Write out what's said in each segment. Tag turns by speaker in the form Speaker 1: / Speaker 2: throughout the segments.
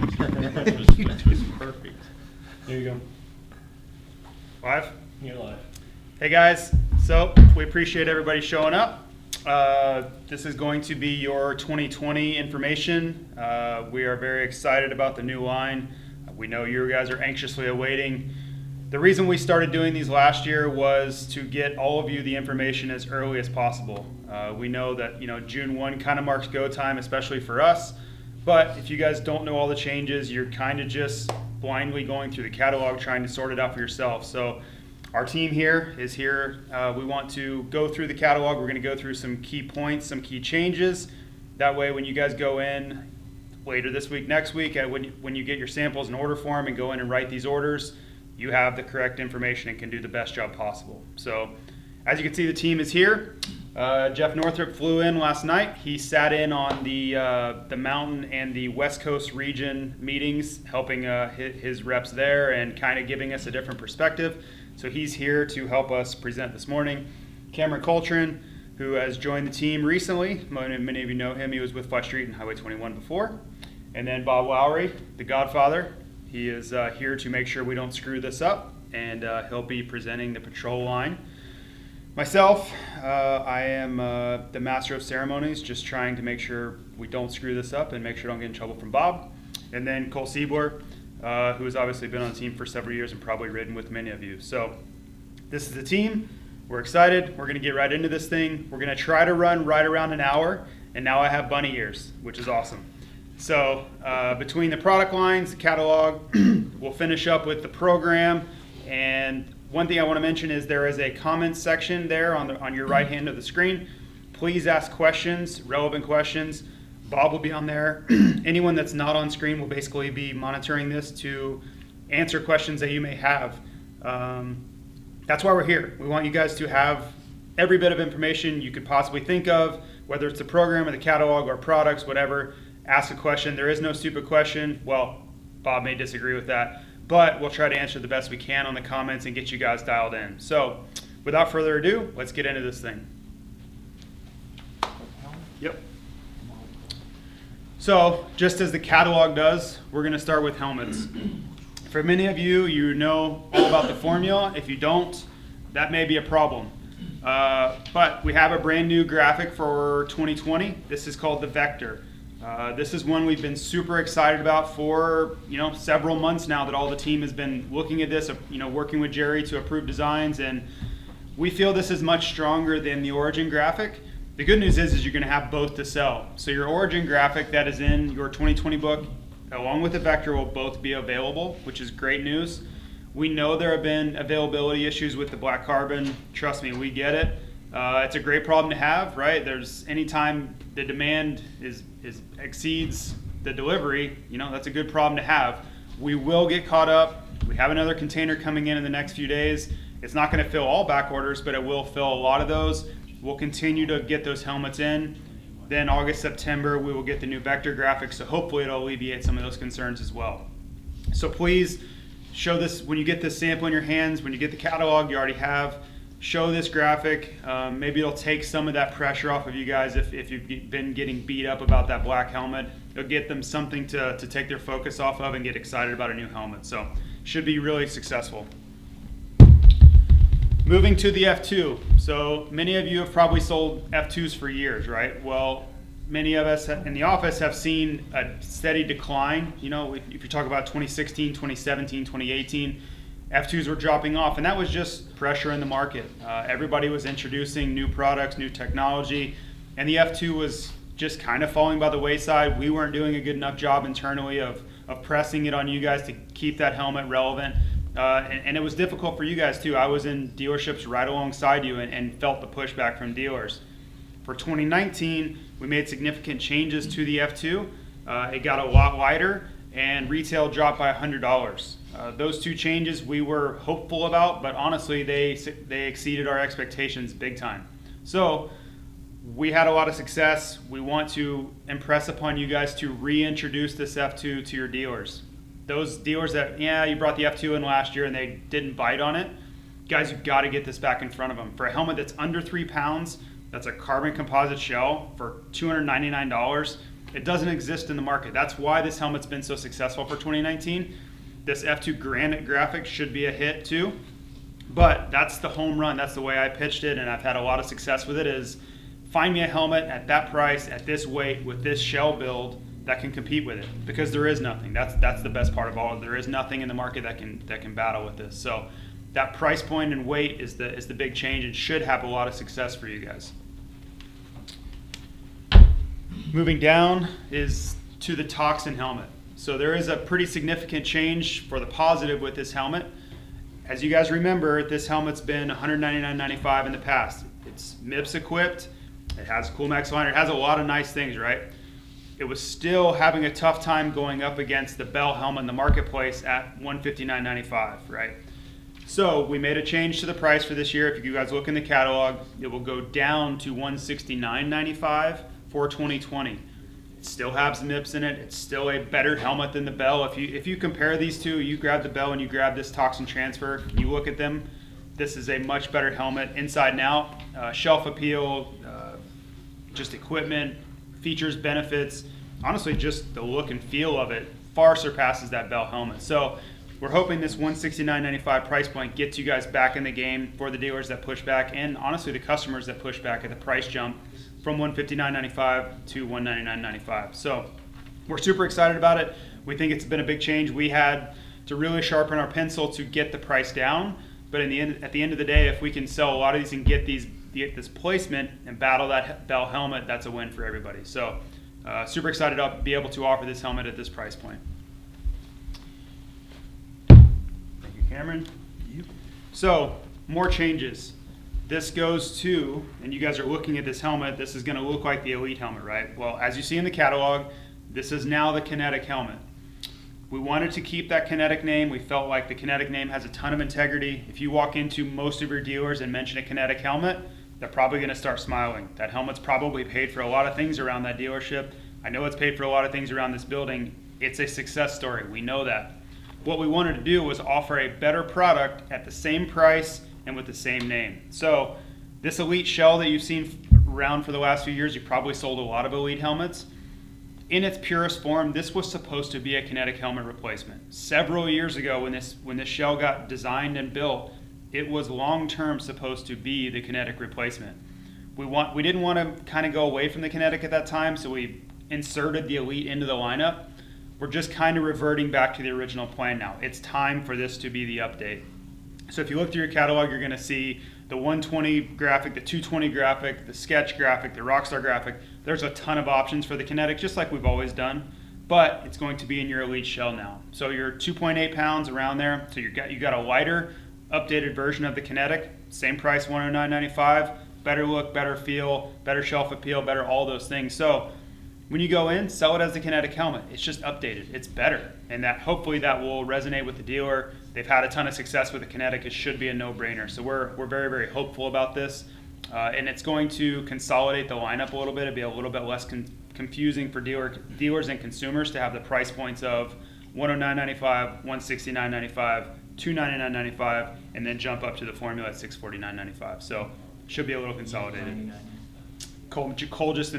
Speaker 1: It was perfect.
Speaker 2: There you go.
Speaker 3: Live?
Speaker 2: You're live.
Speaker 3: Hey guys, so we appreciate everybody showing up. This is going to be your 2020 information. We are very excited about the new line. We know you guys are anxiously awaiting. The reason we started doing these last year was to get all of you the information as early as possible. We know that June 1 kind of marks go time, especially for us. But if you guys don't know all the changes, you're kind of just blindly going through the catalog trying to sort it out for yourself. So our team here is here. We want to go through the catalog. We're going to go through some key points, some key changes. That way when you guys go in later this week, next week, when you get your samples in order form and go in and write these orders, you have the correct information and can do the best job possible. So as you can see, the team is here. Jeff Northrup flew in last night. He sat in on the mountain and the West Coast region meetings, helping his reps there and kind of giving us a different perspective. So he's here to help us present this morning. Cameron Coltrane, who has joined the team recently. Many of you know him. He was with Fly Street and Highway 21 before. And then Bob Lowry, the Godfather. He is here to make sure we don't screw this up, and he'll be presenting the patrol line. Myself, I am the master of ceremonies, just trying to make sure we don't screw this up and make sure I don't get in trouble from Bob. And then Cole Siebler, who has obviously been on the team for several years and probably ridden with many of you. So this is the team. We're excited. We're going to get right into this thing. We're going to try to run right around an hour, and now I have bunny ears, which is awesome. So between the product lines, the catalog, we'll finish up with the program. And one thing I want to mention is there is a comments section there on your right hand of the screen. Please ask questions, relevant questions. Bob will be on there. Anyone that's not on screen will basically be monitoring this to answer questions that you may have. That's why we're here. We want you guys to have every bit of information you could possibly think of, whether it's the program or the catalog or products, whatever. Ask a question. There is no stupid question. Well, Bob may disagree with that, but we'll try to answer the best we can on the comments and get you guys dialed in. So without further ado, let's get into this thing. Yep. So just as the catalog does, we're going to start with helmets. For many of you, you know all about the formula. If you don't, that may be a problem. But we have a brand new graphic for 2020. This is called the Vector. This is one we've been super excited about for several months now, that all the team has been looking at this, working with Jerry to approve designs, and we feel this is much stronger than the Origin graphic. The good news is you're going to have both to sell. So your Origin graphic that is in your 2020 book, along with the Vector, will both be available, which is great news. We know there have been availability issues with the black carbon. Trust me, we get it. It's a great problem to have, right? Anytime the demand exceeds the delivery, that's a good problem to have. We will get caught up. We have another container coming in the next few days. It's not going to fill all back orders, but it will fill a lot of those. We'll continue to get those helmets in. Then August, September, we will get the new Vector graphics, so hopefully it'll alleviate some of those concerns as well. So please show this when you get this sample in your hands, when you get the catalog you already have. Show this graphic. Maybe it'll take some of that pressure off of you guys if you've been getting beat up about that black helmet. It'll get them something to take their focus off of and get excited about a new helmet. So should be really successful. Moving to the F2. So many of you have probably sold F2s for years, right? Well, many of us in the office have seen a steady decline. If you talk about 2016, 2017, 2018, F2s were dropping off, and that was just pressure in the market. Everybody was introducing new products, new technology, and the F2 was just kind of falling by the wayside. We weren't doing a good enough job internally of pressing it on you guys to keep that helmet relevant. And it was difficult for you guys too. I was in dealerships right alongside you and felt the pushback from dealers. For 2019, we made significant changes to the F2. It got a lot lighter, and retail dropped by $100. Those two changes we were hopeful about, but honestly they exceeded our expectations big time. So we had a lot of success. We want to impress upon you guys to reintroduce this F2 to your dealers. Those dealers that, you brought the F2 in last year and they didn't bite on it, guys, you've got to get this back in front of them. For a helmet that's under 3 pounds, that's a carbon composite shell for $299, It doesn't exist in the market. That's why this helmet's been so successful for 2019. This F2 Granite graphic should be a hit too, but that's the home run. That's the way I pitched it, and I've had a lot of success with it, is find me a helmet at that price, at this weight, with this shell build that can compete with it, because there is nothing. That's the best part of all. There is nothing in the market that can battle with this. So that price point and weight is the big change. It should have a lot of success for you guys. Moving down is to the Toxin helmet. So there is a pretty significant change for the positive with this helmet. As you guys remember, this helmet's been $199.95 in the past. It's MIPS equipped, it has a Coolmax liner, it has a lot of nice things, right? It was still having a tough time going up against the Bell helmet in the marketplace at $159.95, right? So we made a change to the price for this year. If you guys look in the catalog, it will go down to $169.95 for 2020. It still has MIPS in it. It's still a better helmet than the Bell. If you compare these two, you grab the Bell and you grab this Toxin Transfer, you look at them, this is a much better helmet inside and out. Shelf appeal, just equipment, features, benefits, honestly just the look and feel of it far surpasses that Bell helmet. So we're hoping this $169.95 price point gets you guys back in the game for the dealers that push back, and honestly the customers that push back at the price jump from $159.95 to $199.95. So we're super excited about it. We think it's been a big change. We had to really sharpen our pencil to get the price down, but at the end of the day, if we can sell a lot of these and get this placement and battle that Bell helmet, that's a win for everybody. So super excited to be able to offer this helmet at this price point. Thank you, Cameron. So more changes. This goes to, and you guys are looking at this helmet, this is going to look like the Elite helmet, right? Well, as you see in the catalog, this is now the Kinetic helmet. We wanted to keep that Kinetic name. We felt like the Kinetic name has a ton of integrity. If you walk into most of your dealers and mention a Kinetic helmet, they're probably going to start smiling. That helmet's probably paid for a lot of things around that dealership. I know it's paid for a lot of things around this building. It's a success story. We know that. What we wanted to do was offer a better product at the same price and with the same name. So this Elite shell that you've seen around for the last few years, you probably sold a lot of Elite helmets. In its purest form, this was supposed to be a Kinetic helmet replacement. Several years ago when this shell got designed and built, it was long-term supposed to be the Kinetic replacement. We didn't want to kind of go away from the Kinetic at that time, so we inserted the Elite into the lineup. We're just kind of reverting back to the original plan now. It's time for this to be the update. So if you look through your catalog, you're going to see the 120 graphic, the 220 graphic, the sketch graphic, the Rockstar graphic. There's a ton of options for the Kinetic, just like we've always done, but it's going to be in your Elite shell now. So you're 2.8 pounds around there. So you got a lighter, updated version of the Kinetic, same price, $109.95, better look, better feel, better shelf appeal, better all those things. So when you go in, sell it as the Kinetic helmet. It's just updated. It's better, and that hopefully that will resonate with the dealer. They've had a ton of success with the Kinetic. It should be a no-brainer. So we're very, very hopeful about this, and it's going to consolidate the lineup a little bit. It'll be a little bit less confusing for dealers and consumers to have the price points of $109.95, $169.95, $299.95, and then jump up to the Formula at $649.95. So should be a little consolidated. Cole just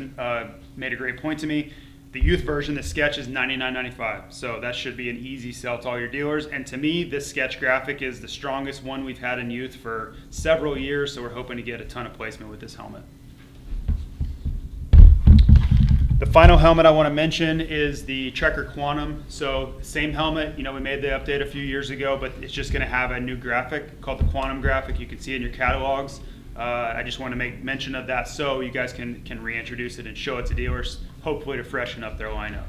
Speaker 3: made a great point to me. The youth version, the sketch, is $99.95. So that should be an easy sell to all your dealers. And to me, this sketch graphic is the strongest one we've had in youth for several years. So we're hoping to get a ton of placement with this helmet. The final helmet I want to mention is the Trekker Quantum. So same helmet, we made the update a few years ago, but it's just going to have a new graphic called the Quantum graphic. You can see it in your catalogs. I just want to make mention of that so you guys can reintroduce it and show it to dealers, hopefully to freshen up their lineup.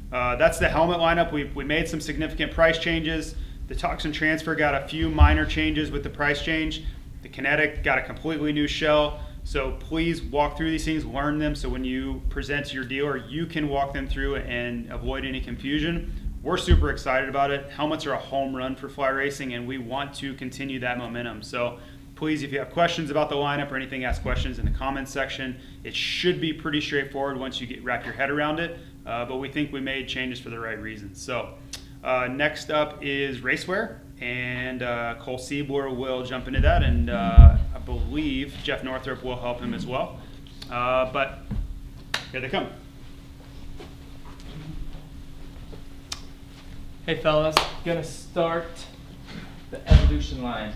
Speaker 3: That's the helmet lineup. We made some significant price changes. The Toxin Transfer got a few minor changes with the price change. The Kinetic got a completely new shell. So please walk through these things, learn them, so when you present to your dealer, you can walk them through and avoid any confusion. We're super excited about it. Helmets are a home run for fly racing, and we want to continue that momentum. So please, if you have questions about the lineup or anything, ask questions in the comments section. It should be pretty straightforward once you wrap your head around it, but we think we made changes for the right reasons. So next up is racewear, and Cole Siebler will jump into that, and I believe Jeff Northrup will help him as well. But here they come.
Speaker 1: Hey fellas, gonna start the Evolution line.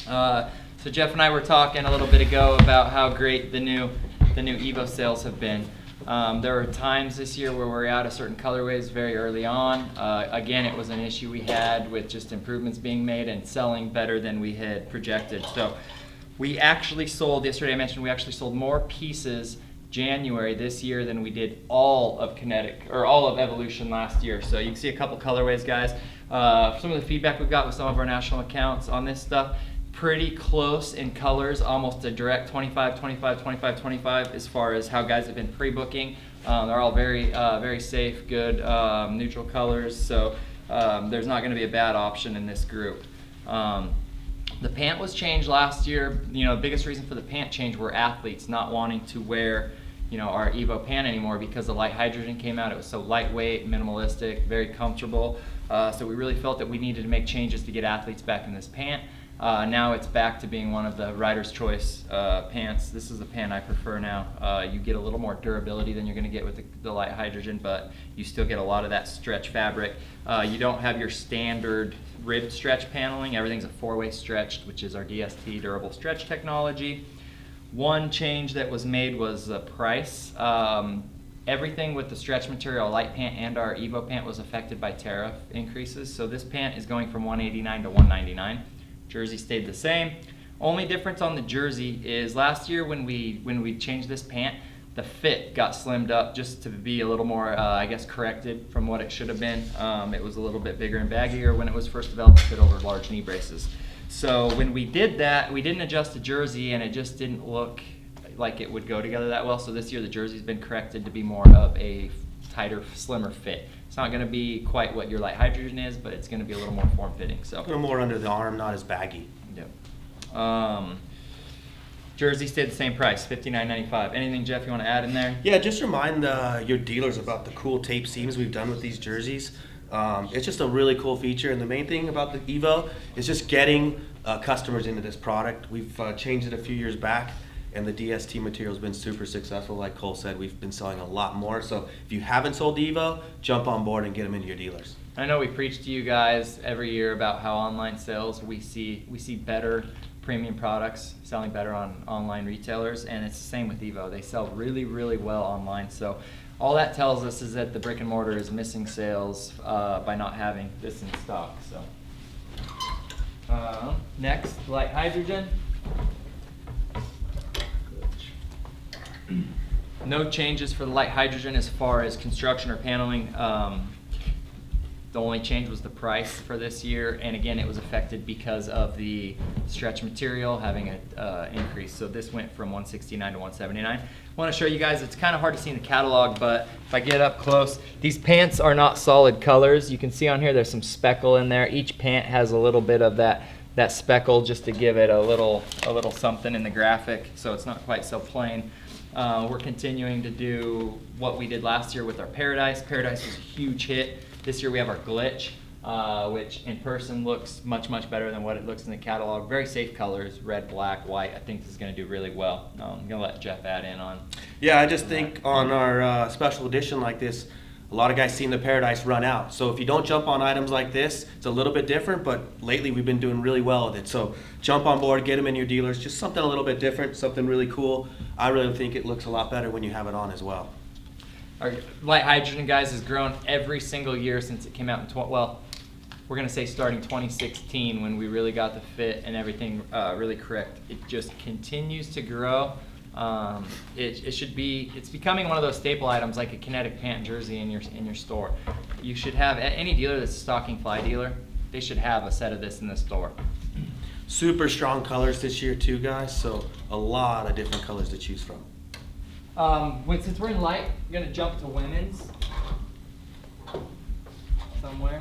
Speaker 1: So Jeff and I were talking a little bit ago about how great the new Evo sales have been. There were times this year where we're out of certain colorways very early on. Again, it was an issue we had with just improvements being made and selling better than we had projected. So we actually sold, yesterday I mentioned we actually sold more pieces January this year than we did all of Kinetic, or all of Evolution last year. So you can see a couple colorways, guys. Some of the feedback we've got with some of our national accounts on this stuff, pretty close in colors, almost a direct 25, 25, 25, 25 as far as how guys have been pre-booking. They're all very safe, good, neutral colors, so there's not going to be a bad option in this group. The pant was changed last year. You know, the biggest reason for the pant change were athletes not wanting to wear, you know, our Evo pant anymore because the light hydrogen came out. It was so lightweight, minimalistic, very comfortable. So we really felt that we needed to make changes to get athletes back in this pant. Now it's back to being one of the rider's choice pants. This is the pant I prefer now. You get a little more durability than you're going to get with the light hydrogen, but you still get a lot of that stretch fabric. You don't have your standard ribbed stretch paneling. Everything's a four-way stretched, which is our DST durable stretch technology. One change that was made was the price. Everything with the stretch material, light pant and our Evo pant, was affected by tariff increases. So this pant is going from $189 to $199. Jersey stayed the same. Only difference on the jersey is last year when we changed this pant, the fit got slimmed up just to be a little more, I guess, corrected from what it should have been. It was a little bit bigger and baggier when it was first developed to fit over large knee braces. So when we did that, we didn't adjust the jersey and it just didn't look like it would go together that well. So this year the jersey's been corrected to be more of a tighter, slimmer fit. It's not going to be quite what your light hydrogen is, but it's going to be a little more form-fitting. So
Speaker 2: a little more under the arm, not as baggy.
Speaker 1: Yep. Jersey stayed the same price, $59.95. Anything, Jeff, you want to add in there?
Speaker 2: Yeah, just remind your dealers about the cool tape seams we've done with these jerseys. It's just a really cool feature, and the main thing about the Evo is just getting customers into this product. We've changed it a few years back, and the DST material has been super successful. Like Cole said, we've been selling a lot more. So if you haven't sold the Evo, jump on board and get them into your dealers.
Speaker 1: I know we preach to you guys every year about how online sales, we see better premium products selling better on online retailers, and it's the same with Evo. They sell really, really well online. So all that tells us is that the brick and mortar is missing sales by not having this in stock. So next, light hydrogen. No changes for the light hydrogen as far as construction or paneling. The only change was the price for this year, and again, it was affected because of the stretch material having an increase. So this went from $169 to $179. I want to show you guys, it's kind of hard to see in the catalog, but if I get up close, these pants are not solid colors. You can see on here there's some speckle in there. Each pant has a little bit of that speckle just to give it a little something in the graphic, so it's not quite so plain. We're continuing to do what we did last year with our Paradise. Paradise was a huge hit. This year we have our Glitch, which in person looks much, much better than what it looks in the catalog. Very safe colors, red, black, white. I think this is going to do really well. I'm going to let Jeff add in on.
Speaker 2: Yeah, I just think on our special edition like this, a lot of guys seen the Paradise run out. So if you don't jump on items like this, it's a little bit different, but lately we've been doing really well with it. So jump on board, get them in your dealers, just something a little bit different, something really cool. I really think it looks a lot better when you have it on as well.
Speaker 1: Our light hydrogen, guys, has grown every single year since it came out in, well, we're going to say starting 2016 when we really got the fit and everything really correct. It just continues to grow. It's becoming one of those staple items like a Kinetic pant jersey in your store. You should have, any dealer that's a stocking fly dealer, they should have a set of this in the store.
Speaker 2: Super strong colors this year too, guys, so a lot of different colors to choose from.
Speaker 1: Since we're in light, we're going to jump to women's somewhere.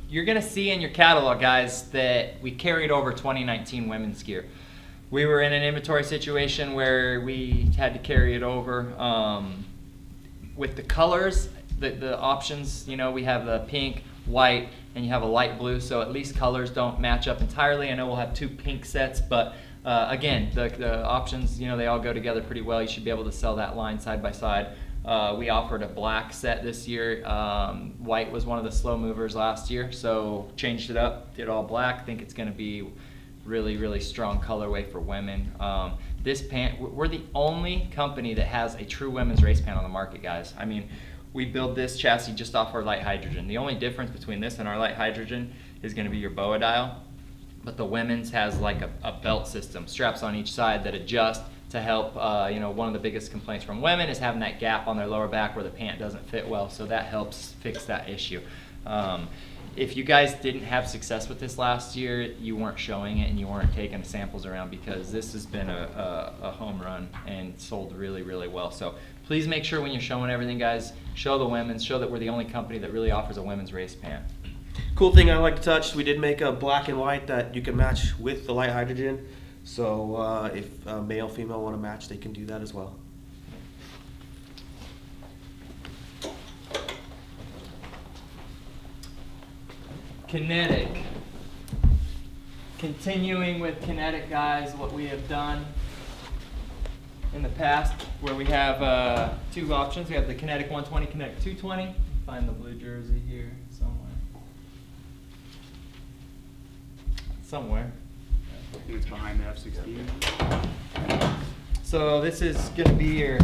Speaker 1: You're going to see in your catalog, guys, that we carried over 2019 women's gear. We were in an inventory situation where we had to carry it over. With the colors, the options, you know, we have the pink, white, and you have a light blue, so at least colors don't match up entirely. I know we'll have two pink sets, but again, the options, you know, they all go together pretty well. You should be able to sell that line side by side. We offered a black set this year. White was one of the slow movers last year, so changed it up, did all black. Think it's going to be really, really strong colorway for women. This pant, we're the only company that has a true women's race pant on the market, guys. I mean, we build this chassis just off our light hydrogen. The only difference between this and our light hydrogen is going to be your BOA dial, but the women's has like a belt system, straps on each side that adjust to help. You know, one of the biggest complaints from women is having that gap on their lower back where the pant doesn't fit well, so that helps fix that issue. If you guys didn't have success with this last year, you weren't showing it and you weren't taking samples around, because this has been a home run and sold really, really well. So please make sure when you're showing everything, guys, show the women's, show that we're the only company that really offers a women's race pant.
Speaker 2: Cool thing I like to touch, we did make a black and white that you can match with the light hydrogen. So if male, female want to match, they can do that as well.
Speaker 1: Kinetic. Continuing with Kinetic, guys, what we have done in the past, where we have two options. We have the Kinetic 120, Kinetic 220. Find the blue jersey here somewhere.
Speaker 3: I think it's behind the F16.
Speaker 1: So this is going to be your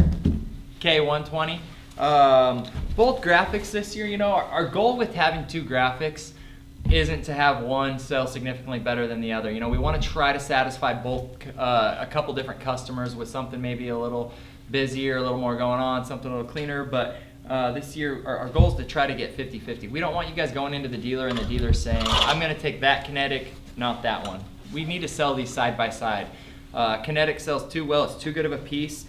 Speaker 1: K120. Both graphics this year, you know, our goal with having two graphics isn't to have one sell significantly better than the other. You know, we want to try to satisfy both a couple different customers with something maybe a little busier, a little more going on, something a little cleaner, but this year our goal is to try to get 50-50. We don't want you guys going into the dealer and the dealer saying, I'm going to take that Kinetic, not that one. We need to sell these side by side. Kinetic sells too well, it's too good of a piece.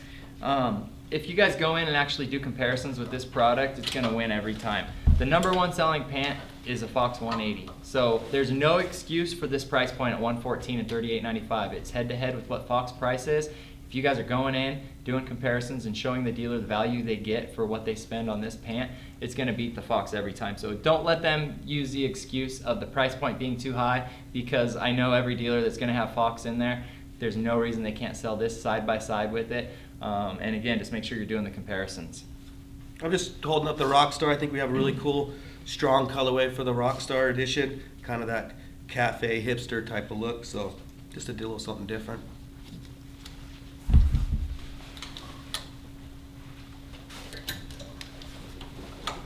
Speaker 1: If you guys go in and actually do comparisons with this product, it's going to win every time. The #1 selling pant is a Fox 180. So there's no excuse for this price point at $114 and $38.95. It's head to head with what Fox price is. If you guys are going in, doing comparisons and showing the dealer the value they get for what they spend on this pant, it's going to beat the Fox every time. So don't let them use the excuse of the price point being too high, because I know every dealer that's going to have Fox in there, there's no reason they can't sell this side by side with it. And again, just make sure you're doing the comparisons.
Speaker 2: I'm just holding up the Rockstar. I think we have a really cool, strong colorway for the Rockstar edition. Kind of that cafe hipster type of look. So just to do a little something different.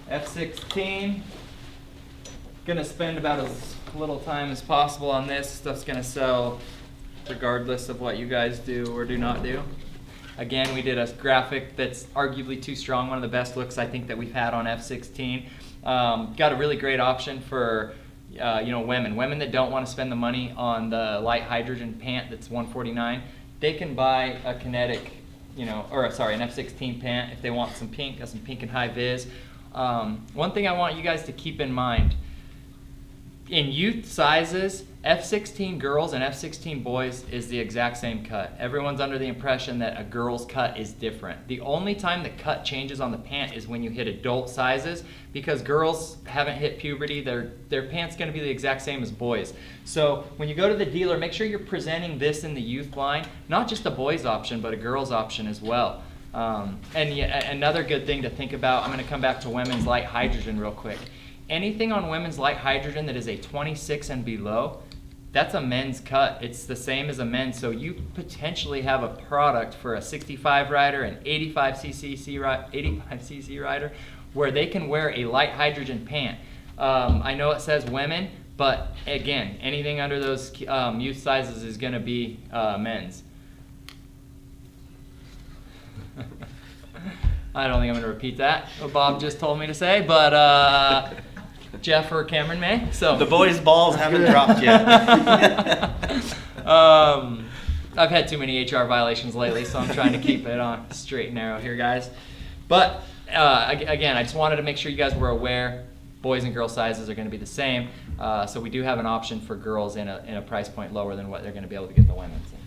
Speaker 1: F16. Gonna spend about as little time as possible on this. Stuff's gonna sell regardless of what you guys do or do not do. Again, we did a graphic that's arguably too strong, one of the best looks I think that we've had on F16. Got a really great option for you know, women that don't want to spend the money on the light hydrogen pant that's $149. They can buy a Kinetic, you know, or sorry, an F16 pant if they want some pink. Got some pink and high vis. One thing I want you guys to keep in mind, in youth sizes, F16 girls and F16 boys is the exact same cut. Everyone's under the impression that a girl's cut is different. The only time the cut changes on the pant is when you hit adult sizes, because girls haven't hit puberty. Their pant's going to be the exact same as boys. So when you go to the dealer, make sure you're presenting this in the youth line, not just a boys option, but a girls option as well. And another good thing to think about, I'm going to come back to women's light hydrogen real quick. Anything on women's light hydrogen that is a 26 and below, that's a men's cut. It's the same as a men's, so you potentially have a product for a 65 rider, an 85cc rider, where they can wear a light hydrogen pant. I know it says women, but again, anything under those youth sizes is going to be men's. I don't think I'm going to repeat that, what Bob just told me to say, but Jeff or Cameron may. So
Speaker 2: the boys' balls haven't dropped yet.
Speaker 1: I've had too many HR violations lately, so I'm trying to keep it on straight and narrow here, guys. But again, I just wanted to make sure you guys were aware boys and girl sizes are going to be the same. So we do have an option for girls in a price point lower than what they're going to be able to get the women's in.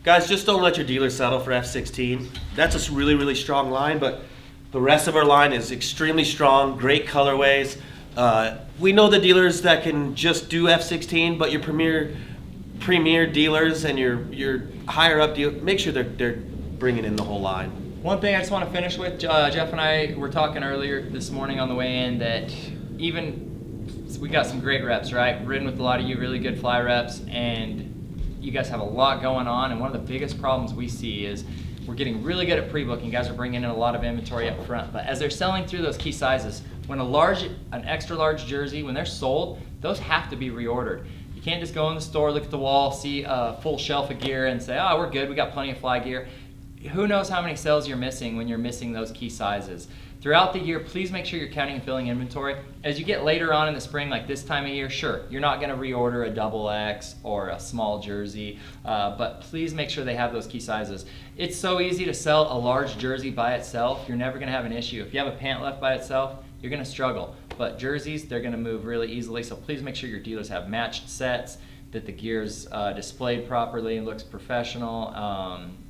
Speaker 2: Guys, just don't let your dealer settle for F16. That's a really, really strong line, but the rest of our line is extremely strong, great colorways. We know the dealers that can just do F16, but your premier dealers and your higher up deal, make sure they're bringing in the whole line.
Speaker 1: One thing I just want to finish with, Jeff and I were talking earlier this morning on the way in that we got some great reps, right? Ridden with a lot of you really good fly reps, and you guys have a lot going on, and one of the biggest problems we see is we're getting really good at pre-booking. Guys are bringing in a lot of inventory up front, but as they're selling through those key sizes, when an extra large jersey, when they're sold, those have to be reordered. You can't just go in the store, look at the wall, see a full shelf of gear and say, oh, we're good, we got plenty of fly gear. Who knows how many sales you're missing when you're missing those key sizes. Throughout the year, please make sure you're counting and filling inventory. As you get later on in the spring, like this time of year, sure, you're not gonna reorder a XX or a small jersey, but please make sure they have those key sizes. It's so easy to sell a large jersey by itself. You're never gonna have an issue. If you have a pant left by itself, you're gonna struggle. But jerseys, they're gonna move really easily, so please make sure your dealers have matched sets, that the gear's displayed properly and looks professional,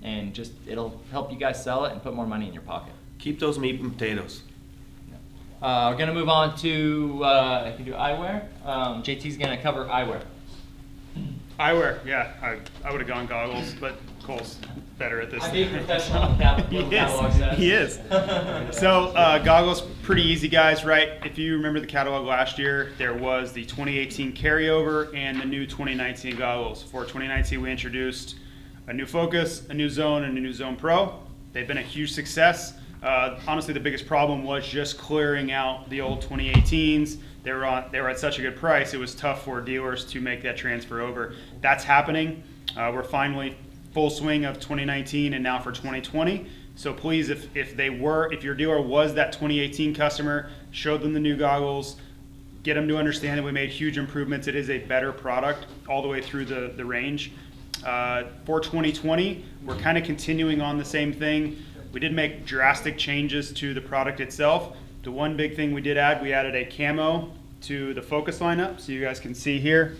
Speaker 1: and just it'll help you guys sell it and put more money in your pocket.
Speaker 2: Keep those meat and potatoes.
Speaker 1: We're gonna move on to if you do eyewear. JT's gonna cover eyewear.
Speaker 3: Eyewear, yeah, I would have gone goggles, but Cole's better at this.
Speaker 1: I'm being professional on the catalog says.
Speaker 3: He is. So goggles, pretty easy, guys, right? If you remember the catalog last year, there was the 2018 carryover and the new 2019 goggles. For 2019, we introduced a new Focus, a new Zone, and a new Zone Pro. They've been a huge success. Honestly, the biggest problem was just clearing out the old 2018s. They were at such a good price, it was tough for dealers to make that transfer over. That's happening. We're finally full swing of 2019 and now for 2020. So please, if your dealer was that 2018 customer, show them the new goggles, get them to understand that we made huge improvements. It is a better product all the way through the range. For 2020, we're kind of continuing on the same thing. We did make drastic changes to the product itself. The one big thing we added a camo to the Focus lineup, so you guys can see here.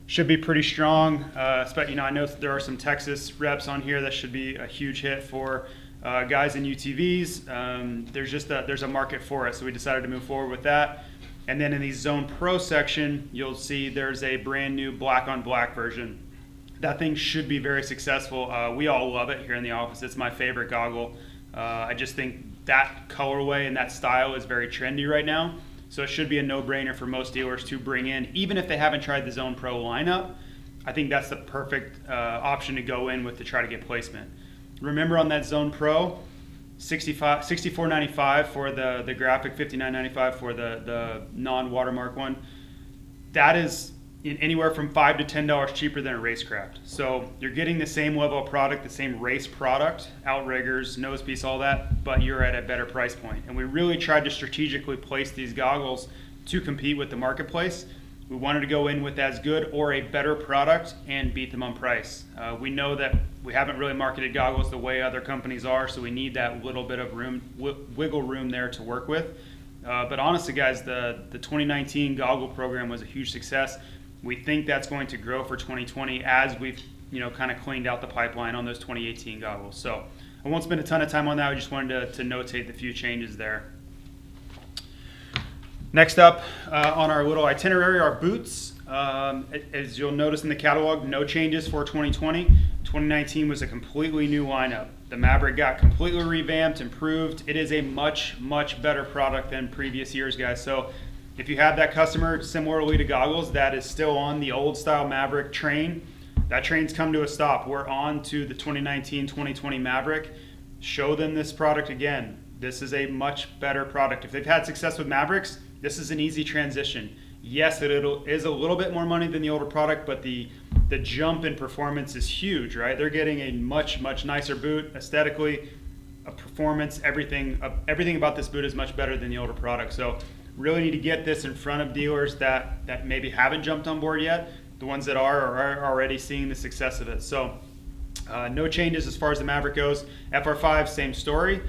Speaker 3: Should be pretty strong. I know there are some Texas reps on here that should be a huge hit for guys in UTVs. There's a market for it, so we decided to move forward with that. And then in the Zone Pro section, you'll see there's a brand new black on black version. That thing should be very successful. We all love it here in the office. It's my favorite goggle. I just think that colorway and that style is very trendy right now. So it should be a no-brainer for most dealers to bring in, even if they haven't tried the Zone Pro lineup. I think that's the perfect option to go in with to try to get placement. Remember on that Zone Pro, $64.95 for the graphic, $59.95 for the non-watermark one. That is anywhere from $5 to $10 cheaper than a Racecraft. So you're getting the same level of product, the same race product, outriggers, nose piece, all that, but you're at a better price point. And we really tried to strategically place these goggles to compete with the marketplace. We wanted to go in with as good or a better product and beat them on price. We know that we haven't really marketed goggles the way other companies are, so we need that little bit of wiggle room there to work with. But honestly, guys, the 2019 goggle program was a huge success. We think that's going to grow for 2020 as we've kind of cleaned out the pipeline on those 2018 goggles. So I won't spend a ton of time on that. I just wanted to notate the few changes there. Next up on our little itinerary, our boots. As you'll notice in the catalog, no changes for 2020. 2019 was a completely new lineup. The Maverick got completely revamped, improved. It is a much, much better product than previous years, guys. So if you have that customer, similarly to goggles, that is still on the old style Maverick train, that train's come to a stop. We're on to the 2019-2020 Maverick. Show them this product again. This is a much better product. If they've had success with Mavericks, this is an easy transition. Yes, it is a little bit more money than the older product, but the jump in performance is huge, right? They're getting a much, much nicer boot aesthetically, a performance, everything about this boot is much better than the older product. So really need to get this in front of dealers that maybe haven't jumped on board yet. The ones that are already seeing the success of it. So no changes as far as the Maverick goes. FR5, same story.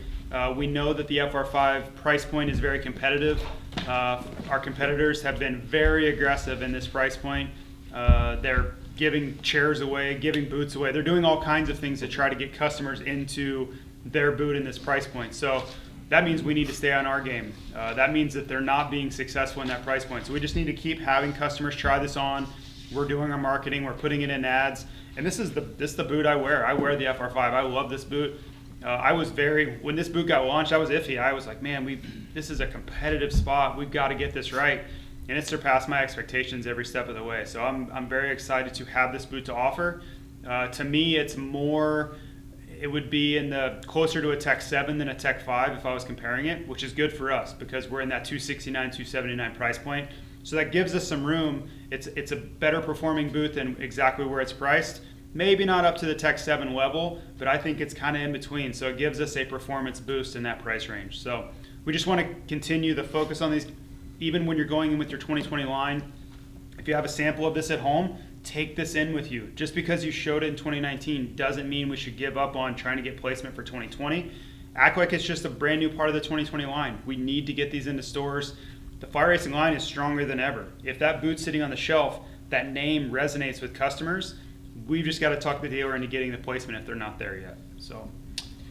Speaker 3: We know that the FR5 price point is very competitive. Our competitors have been very aggressive in this price point. They're giving chairs away, giving boots away. They're doing all kinds of things to try to get customers into their boot in this price point. So that means we need to stay on our game. That means that they're not being successful in that price point. So we just need to keep having customers try this on, We're doing our marketing. We're putting it in ads. And this is the boot I wear. I wear the FR5. I love this boot. When this boot got launched, I was iffy. I was like, man, this is a competitive spot. We've got to get this right. And it surpassed my expectations every step of the way. So I'm very excited to have this boot to offer. To me, it's more, it would be closer to a Tech 7 than a Tech 5 if I was comparing it, which is good for us because we're in that $269, $279 price point. So that gives us some room. It's a better performing boot than exactly where it's priced. Maybe not up to the Tech 7 level, but I think it's kind of in between. So it gives us a performance boost in that price range. So we just want to continue the focus on these. Even when you're going in with your 2020 line, if you have a sample of this at home, take this in with you. Just because you showed it in 2019 doesn't mean we should give up on trying to get placement for 2020. Act like it's just a brand new part of the 2020 line. We need to get these into stores. The Fly Racing line is stronger than ever. If that boot's sitting on the shelf, that name resonates with customers. We've just got to talk the dealer into getting the placement if they're not there yet. So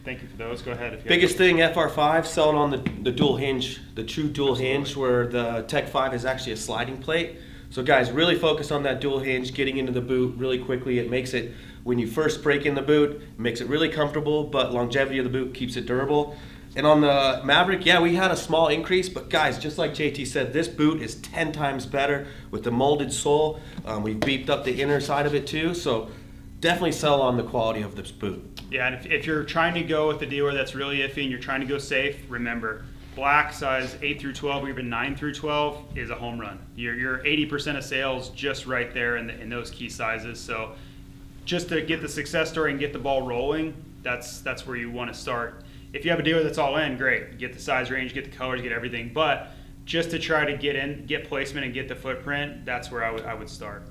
Speaker 3: thank you for those. Go ahead.
Speaker 2: Biggest thing, FR5 selling on the dual hinge, the true dual hinge, where the Tech 5 is actually a sliding plate. So guys, really focus on that dual hinge, getting into the boot really quickly. It makes it, when you first break in the boot, it makes it really comfortable, but longevity of the boot keeps it durable. And on the Maverick, yeah, we had a small increase, but guys, just like JT said, this boot is 10 times better with the molded sole. We've beefed up the inner side of it too, so definitely sell on the quality of this boot.
Speaker 3: Yeah, and if you're trying to go with the dealer that's really iffy and you're trying to go safe, remember, black size 8 through 12 or even 9 through 12 is a home run. You're 80% of sales just right there in those key sizes. So just to get the success story and get the ball rolling, that's where you want to start. If you have a dealer that's all in, great. Get the size range, get the colors, get everything. But just to try to get placement and get the footprint, that's where I would start.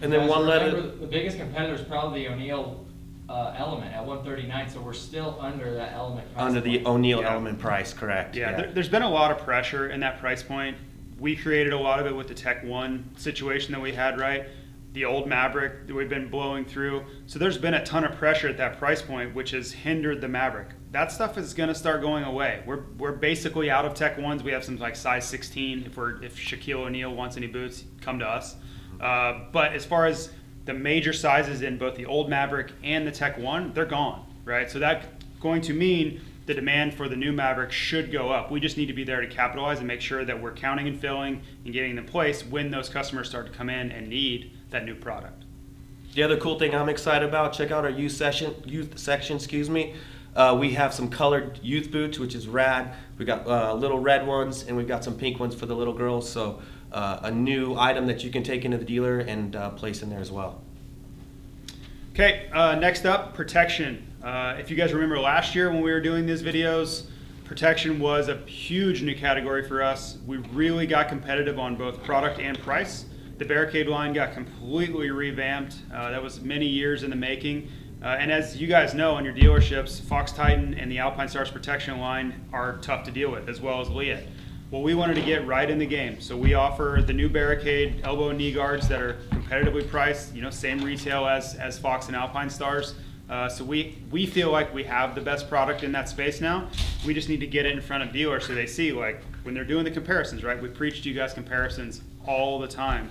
Speaker 1: And then one letter. The biggest competitor is probably the O'Neill Element at 139, so we're still under that Element price.
Speaker 2: Under the O'Neill Element price, correct.
Speaker 3: Yeah, there's been a lot of pressure in that price point. We created a lot of it with the Tech 1 situation that we had, right? The old Maverick that we've been blowing through. So there's been a ton of pressure at that price point, which has hindered the Maverick. That stuff is going to start going away. We're basically out of Tech 1s. We have some like size 16. If Shaquille O'Neal wants any boots, come to us. But as far as the major sizes in both the old Maverick and the Tech 1, they're gone, right? So that's going to mean the demand for the new Maverick should go up. We just need to be there to capitalize and make sure that we're counting and filling and getting them in place when those customers start to come in and need that new product.
Speaker 2: The other cool thing I'm excited about, check out our youth section, we have some colored youth boots, which is rad. We got little red ones, and we've got some pink ones for the little girls. So a new item that you can take into the dealer and place in there as well.
Speaker 3: Okay, next up, protection. If you guys remember last year when we were doing these videos, protection was a huge new category for us. We really got competitive on both product and price. The Barricade line got completely revamped. That was many years in the making. And as you guys know in your dealerships, Fox Titan and the Alpine Stars protection line are tough to deal with, as well as Leatt. Well, we wanted to get right in the game. So we offer the new Barricade elbow and knee guards that are competitively priced, same retail as Fox and Alpine Stars. So we feel like we have the best product in that space now. We just need to get it in front of dealers so they see, like, when they're doing the comparisons, right? We preach to you guys comparisons all the time.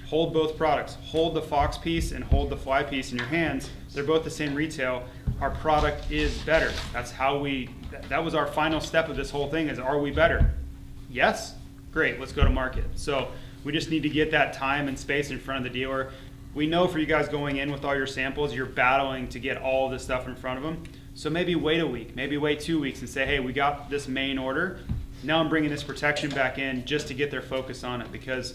Speaker 3: Hold both products. Hold the Fox piece and hold the Fly piece in your hands. They're both the same retail. Our product is better. That's how that was our final step of this whole thing is, are we better? Yes? Great, let's go to market. So we just need to get that time and space in front of the dealer. We know for you guys going in with all your samples, you're battling to get all this stuff in front of them. So maybe wait a week, maybe wait 2 weeks and say, hey, we got this main order. Now I'm bringing this protection back in just to get their focus on it, because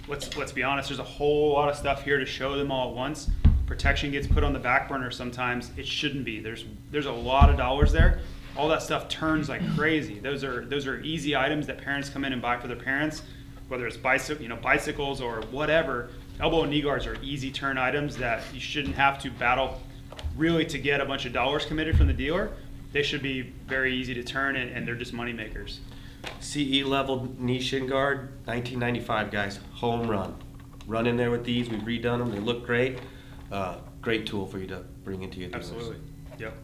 Speaker 3: let's be honest, there's a whole lot of stuff here to show them all at once. Protection gets put on the back burner sometimes. It shouldn't be. There's a lot of dollars there. All that stuff turns like crazy. Those are easy items that parents come in and buy for their parents, whether it's bicycles or whatever. Elbow and knee guards are easy turn items that you shouldn't have to battle really to get a bunch of dollars committed from the dealer. They should be very easy to turn, and they're just money makers.
Speaker 2: CE level knee shin guard, 1995 guys, home run. Run in there with these. We've redone them. They look great. Great tool for you to bring into your dealers.
Speaker 3: Absolutely. Yep.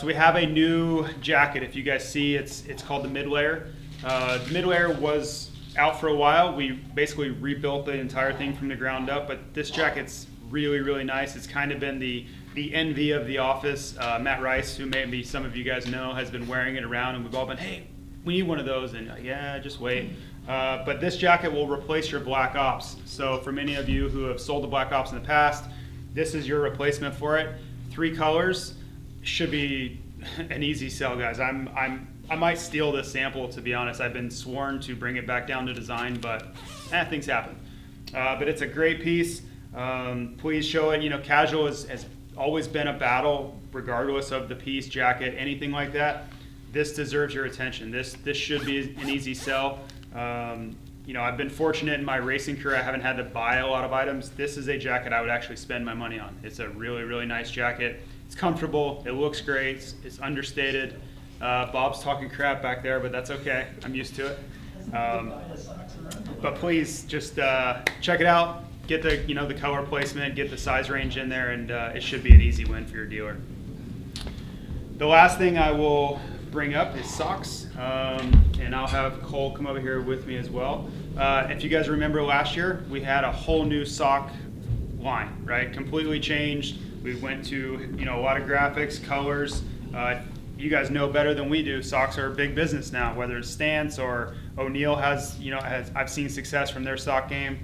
Speaker 3: So we have a new jacket. If you guys see, it's called the mid layer. The mid layer was out for a while. We basically rebuilt the entire thing from the ground up, but this jacket's really, really nice. It's kind of been the envy of the office. Matt Rice, who maybe some of you guys know, has been wearing it around, and we've all been, hey, we need one of those, and yeah, just wait. But this jacket will replace your Black Ops. So for many of you who have sold the Black Ops in the past, this is your replacement for it. 3 colors should be an easy sell, guys. I might steal this sample, to be honest. I've been sworn to bring it back down to design, but things happen. But it's a great piece. Please show it. You know, casual has always been a battle, regardless of the piece, jacket, anything like that. This deserves your attention. This should be an easy sell. You know, I've been fortunate in my racing career. I haven't had to buy a lot of items. This is a jacket I would actually spend my money on. It's a really, really nice jacket. It's comfortable. It looks great. It's understated. Bob's talking crap back there, but that's okay. I'm used to it. But please just check it out. Get the the color placement, get the size range in there, and it should be an easy win for your dealer. The last thing I will bring up is socks, and I'll have Cole come over here with me as well. If you guys remember last year, we had a whole new sock line, right? Completely changed. We went to a lot of graphics, colors. You guys know better than we do. Socks are a big business now, whether it's Stance or O'Neill has I've seen success from their sock game.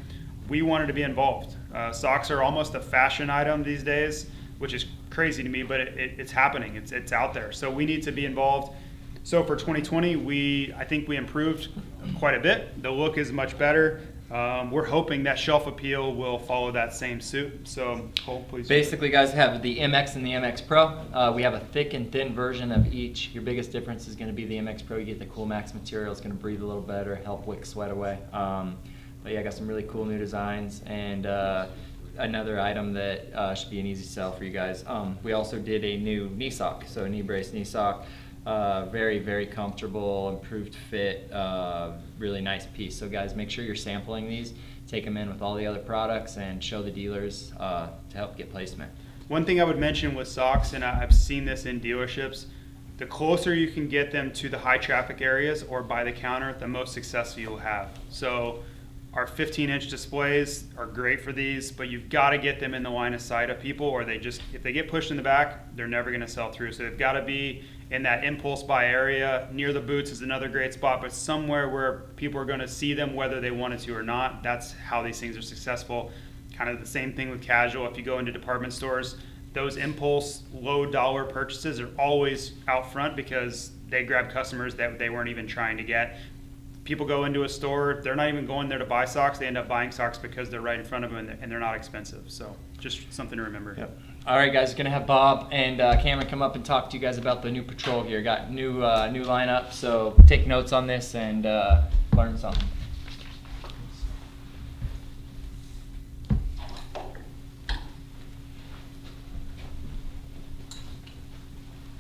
Speaker 3: We wanted to be involved. Socks are almost a fashion item these days, which is crazy to me, but it's happening. It's out there. So we need to be involved. So for 2020, I think we improved quite a bit. The look is much better. We're hoping that shelf appeal will follow that same suit. So Cole, please.
Speaker 1: Basically, guys, have the MX and the MX Pro. We have a thick and thin version of each. Your biggest difference is going to be the MX Pro. You get the Cool Max material. It's going to breathe a little better, help wick sweat away. But yeah, I got some really cool new designs, and another item that should be an easy sell for you guys. We also did a new knee sock, so a knee brace knee sock. Very, very comfortable, improved fit, really nice piece. So guys, make sure you're sampling these, take them in with all the other products, and show the dealers to help get placement.
Speaker 3: One thing I would mention with socks, and I've seen this in dealerships, the closer you can get them to the high traffic areas or by the counter, the most success you'll have. So our 15-inch displays are great for these, but you've got to get them in the line of sight of people, or if they get pushed in the back, they're never going to sell through. So they've got to be in that impulse buy area. Near the boots is another great spot, but somewhere where people are going to see them whether they wanted to or not. That's how these things are successful. Kind of the same thing with casual. If you go into department stores, those impulse low dollar purchases are always out front because they grab customers that they weren't even trying to get. People go into a store, they're not even going there to buy socks, they end up buying socks because they're right in front of them and they're not expensive. So just something to remember.
Speaker 1: Yep. All right, guys, gonna have Bob and Cameron come up and talk to you guys about the new patrol here. Got new lineup, so take notes on this and learn something.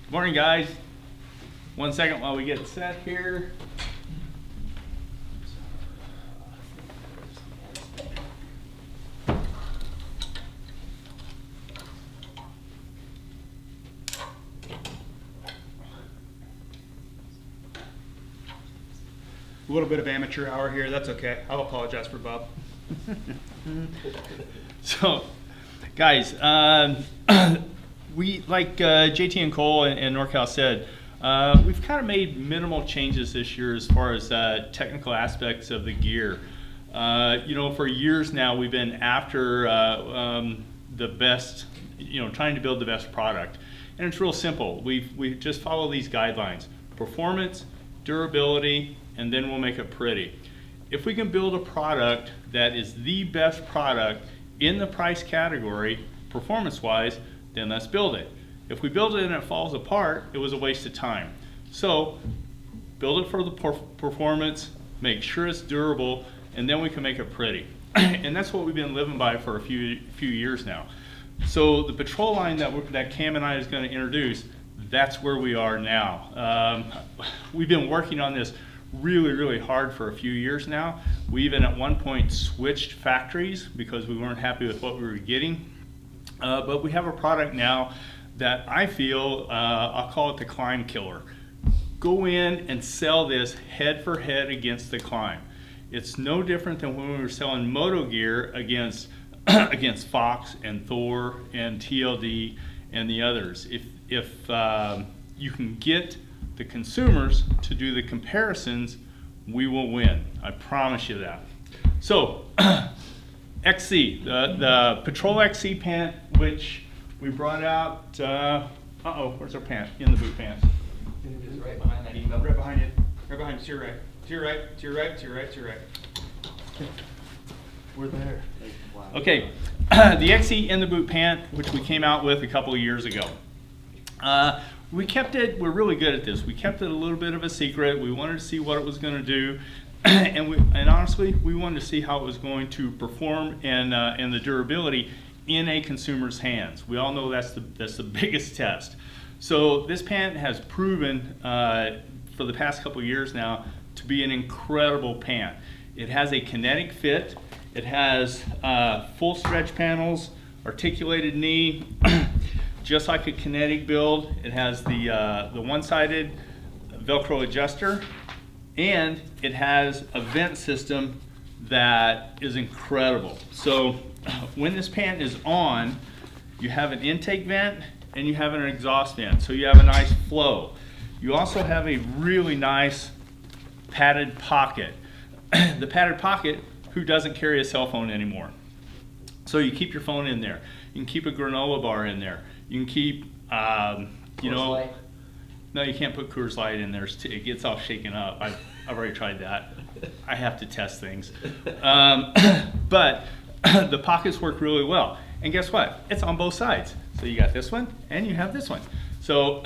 Speaker 4: Good morning, guys. 1 second while we get set here.
Speaker 3: A little bit of amateur hour here, that's okay. I'll apologize for Bob.
Speaker 4: So, guys, we, like JT and Cole and NorCal said, we've kind of made minimal changes this year as far as technical aspects of the gear. For years now we've been after the best, trying to build the best product. And it's real simple. We just follow these guidelines: performance, durability, and then we'll make it pretty. If we can build a product that is the best product in the price category, performance-wise, then let's build it. If we build it and it falls apart, it was a waste of time. So build it for the performance, make sure it's durable, and then we can make it pretty. And that's what we've been living by for a few years now. So the patrol line that Cam and I is going to introduce, that's where we are now. We've been working on this really, really hard for a few years now. We even at one point switched factories because we weren't happy with what we were getting. But we have a product now that I feel, I'll call it the climb killer. Go in and sell this head for head against the climb. It's no different than when we were selling moto gear against against Fox and Thor and TLD and the others. If you can get the consumers to do the comparisons, we will win. I promise you that. So, XC, the Patrol XC pant, which we brought out, where's our pant? In the boot pants.
Speaker 1: Just right behind that email.
Speaker 3: Right behind you. Right behind you. To your right. To your right. To your right. To your right. To your right.
Speaker 2: We're there.
Speaker 4: Okay, the XC in the boot pant, which we came out with a couple of years ago. We kept it, we're really good at this. We kept it a little bit of a secret. We wanted to see what it was going to do. and honestly, we wanted to see how it was going to perform and the durability in a consumer's hands. We all know that's the biggest test. So this pant has proven for the past couple of years now to be an incredible pant. It has a kinetic fit. It has full stretch panels, articulated knee, just like a kinetic build. It has the one-sided Velcro adjuster, and it has a vent system that is incredible. So when this pant is on, you have an intake vent and you have an exhaust vent, so you have a nice flow. You also have a really nice padded pocket. The padded pocket, who doesn't carry a cell phone anymore? So you keep your phone in there. You can keep a granola bar in there. You can keep, you know,
Speaker 1: Light.
Speaker 4: no, you can't put Coors Light in there. It gets all shaken up. I've already tried that. I have to test things. But the pockets work really well. And guess what? It's on both sides. So you got this one and you have this one. So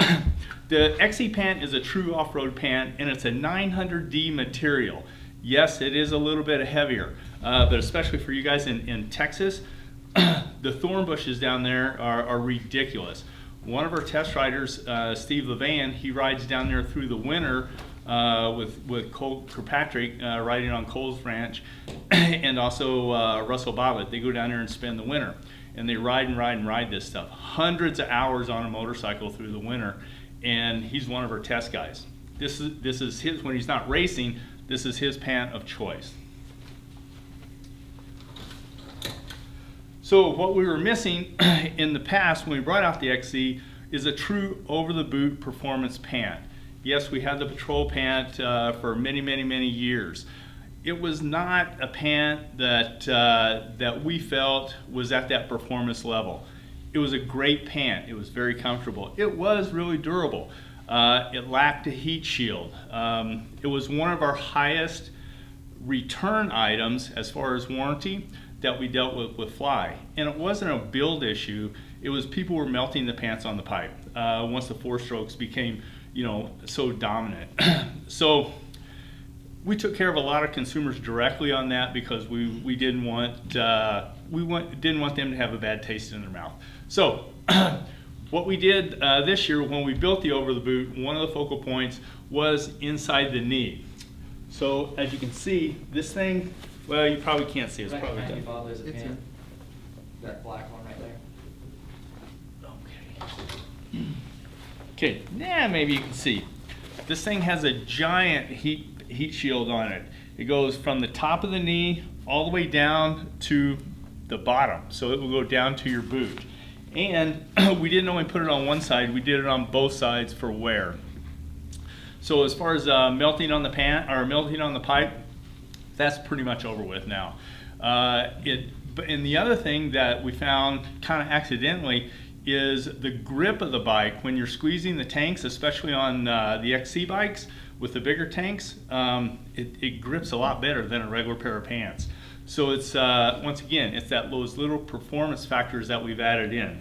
Speaker 4: the XC pant is a true off-road pant, and it's a 900D material. Yes, it is a little bit heavier, but especially for you guys in Texas, the thorn bushes down there are ridiculous. One of our test riders, Steve Levan, he rides down there through the winter with Cole Kirkpatrick riding on Cole's ranch, and also Russell Bobbitt. They go down there and spend the winter, and they ride and ride and ride this stuff. Hundreds of hours on a motorcycle through the winter, and he's one of our test guys. This is his, when he's not racing, this is his pant of choice. So what we were missing in the past when we brought out the XC is a true over-the-boot performance pant. Yes, we had the Patrol pant for many, many, many years. It was not a pant that we felt was at that performance level. It was a great pant. It was very comfortable. It was really durable. It lacked a heat shield. It was one of our highest return items as far as warranty that we dealt with Fly. And it wasn't a build issue. It was people were melting the pants on the pipe once the 4-strokes became, you know, so dominant. So we took care of a lot of consumers directly on that because we didn't want didn't want them to have a bad taste in their mouth. So what we did this year when we built the over the boot, one of the focal points was inside the knee. So as you can see, this thing, well, you probably can't see. It's
Speaker 1: Right
Speaker 4: probably
Speaker 1: behind you,
Speaker 4: done.
Speaker 1: Bob, there's a
Speaker 2: It's
Speaker 1: pant. That black one right there.
Speaker 4: Okay, yeah, maybe you can see. This thing has a giant heat shield on it. It goes from the top of the knee all the way down to the bottom. So it will go down to your boot. And we didn't only put it on one side, we did it on both sides for wear. So as far as melting on the pant or melting on the pipe, that's pretty much over with now. And the other thing that we found kind of accidentally is the grip of the bike when you're squeezing the tanks, especially on the XC bikes with the bigger tanks. It grips a lot better than a regular pair of pants. So it's once again, it's those little performance factors that we've added in.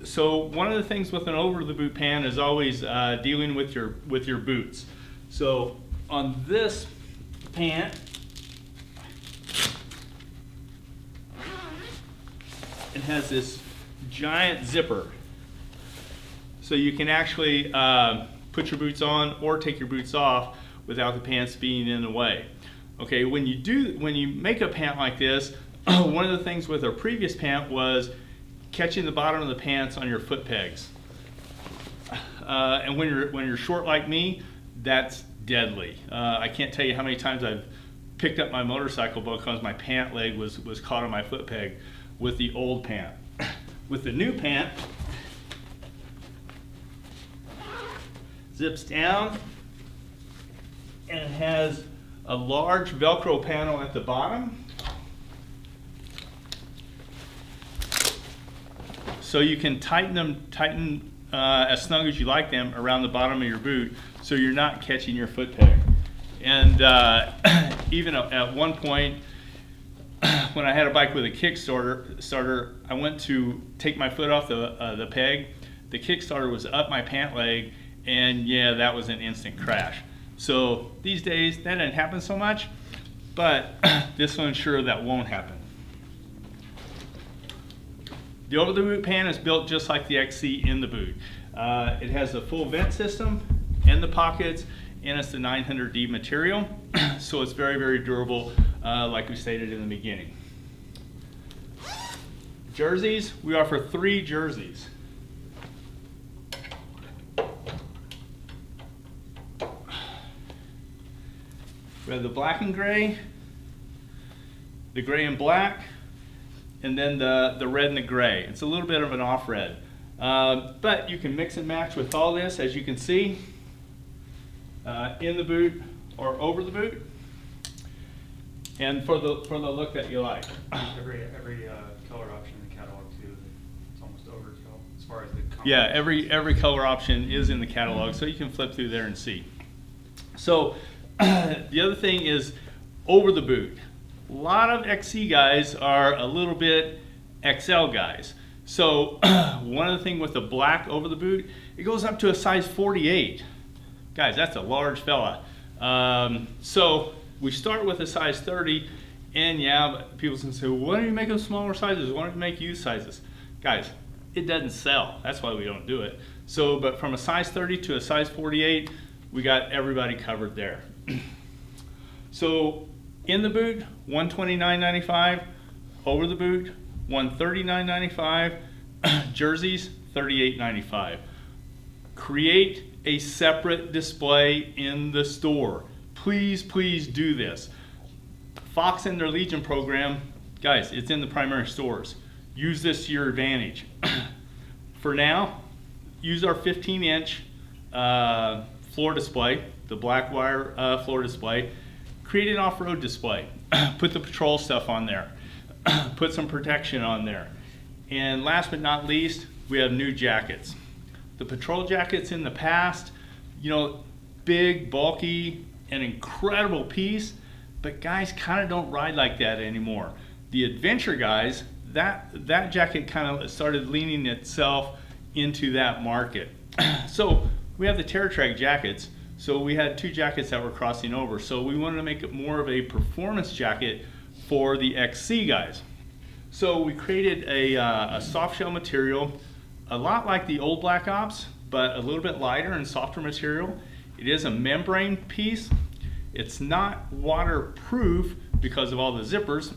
Speaker 4: So one of the things with an over the boot pant is always dealing with your boots. So on this pant, it has this giant zipper. So you can actually put your boots on or take your boots off without the pants being in the way. Okay, when you make a pant like this, one of the things with our previous pant was catching the bottom of the pants on your foot pegs. And when you're short like me, that's deadly. I can't tell you how many times I've picked up my motorcycle because my pant leg was caught on my foot peg with the old pant. With the new pant, zips down and it has a large Velcro panel at the bottom. So you can tighten as snug as you like them around the bottom of your boot so you're not catching your foot peg. And even at one point, when I had a bike with a Kickstarter, I went to take my foot off the peg. The Kickstarter was up my pant leg, and yeah, that was an instant crash. So these days, that doesn't happen so much, but this will ensure that won't happen. The over-the-boot pant is built just like the XC in the boot. It has the full vent system and the pockets, and it's the 900D material, so it's very, very durable, like we stated in the beginning. Jerseys, we offer 3 jerseys. We have the black and gray, the gray and black, and then the red and the gray. It's a little bit of an off red, but you can mix and match with all this, as you can see, in the boot or over the boot, and for the look that you like.
Speaker 3: Every color option in the catalog too. It's almost overkill as far as the color.
Speaker 4: Yeah, every color option is in the catalog, so you can flip through there and see. So the other thing is over the boot. A lot of XC guys are a little bit XL guys. So one of the things with the black over the boot, it goes up to a size 48. Guys, that's a large fella. So we start with a size 30, and yeah, but people can say, well, why don't you make them smaller sizes? Why don't you make U sizes? Guys, it doesn't sell. That's why we don't do it. So, but from a size 30 to a size 48, we got everybody covered there. So in the boot, $129.95. Over the boot, $139.95. Jerseys, $38.95. Create a separate display in the store. Please, please do this. Fox and their Legion program, guys, it's in the primary stores. Use this to your advantage. For now, use our 15-inch floor display, the black wire floor display. Create an off-road display. Put the patrol stuff on there. Put some protection on there. And last but not least, we have new jackets. The patrol jackets in the past, you know, big, bulky, an incredible piece, but guys kind of don't ride like that anymore. The adventure guys, that jacket kind of started leaning itself into that market. So we have the TerraTrack jackets. So we had 2 jackets that were crossing over. So we wanted to make it more of a performance jacket for the XC guys. So we created a soft shell material, a lot like the old Black Ops, but a little bit lighter and softer material. It is a membrane piece. It's not waterproof because of all the zippers,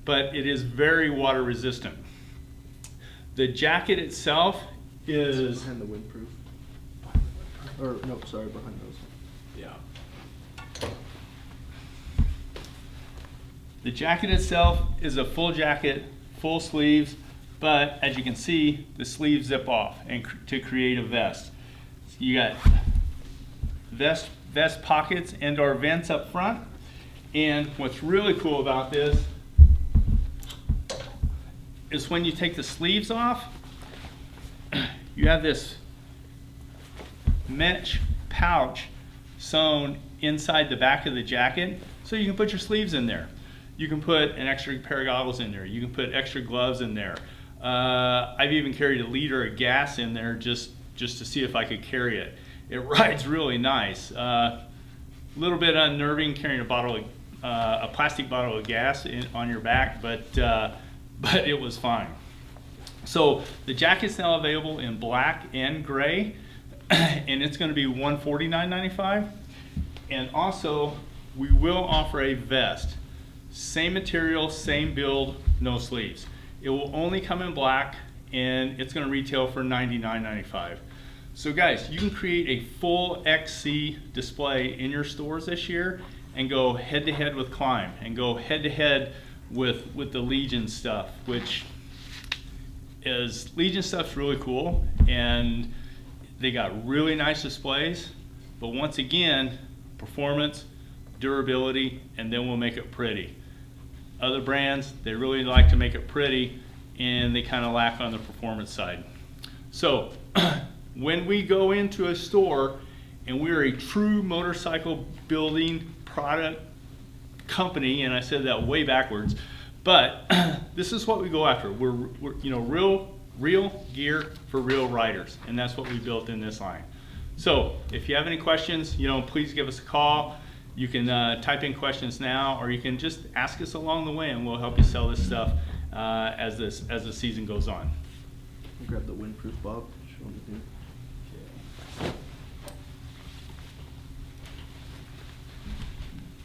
Speaker 4: but it is very water resistant. The jacket itself is
Speaker 5: behind the windproof. Or no, sorry, behind those.
Speaker 4: Yeah. The jacket itself is a full jacket, full sleeves, but as you can see, the sleeves zip off and to create a vest. So you got vest pockets and or vents up front. And what's really cool about this is when you take the sleeves off, you have this mesh pouch sewn inside the back of the jacket, so you can put your sleeves in there. You can put an extra pair of goggles in there. You can put extra gloves in there. I've even carried a liter of gas in there just to see if I could carry it. It rides really nice. A little bit unnerving carrying a plastic bottle of gas on your back, but it was fine. So the jacket's now available in black and gray, and it's going to be $149.95. And also, we will offer a vest. Same material, same build, no sleeves. It will only come in black, and it's going to retail for $99.95. So guys, you can create a full XC display in your stores this year and go head to head with Climb and go head to head with the Legion stuff, which is, Legion stuff's really cool and they got really nice displays, but once again, performance, durability, and then we'll make it pretty. Other brands, they really like to make it pretty and they kind of lack on the performance side. So when we go into a store and we're a true motorcycle building product company, and I said that way backwards, but this is what we go after. We're you know, real gear for real riders, and that's what we built in this line. So if you have any questions, you know, please give us a call. You can type in questions now, or you can just ask us along the way, and we'll help you sell this stuff as the season goes on.
Speaker 5: Grab the windproof, Bob. Show them the thing.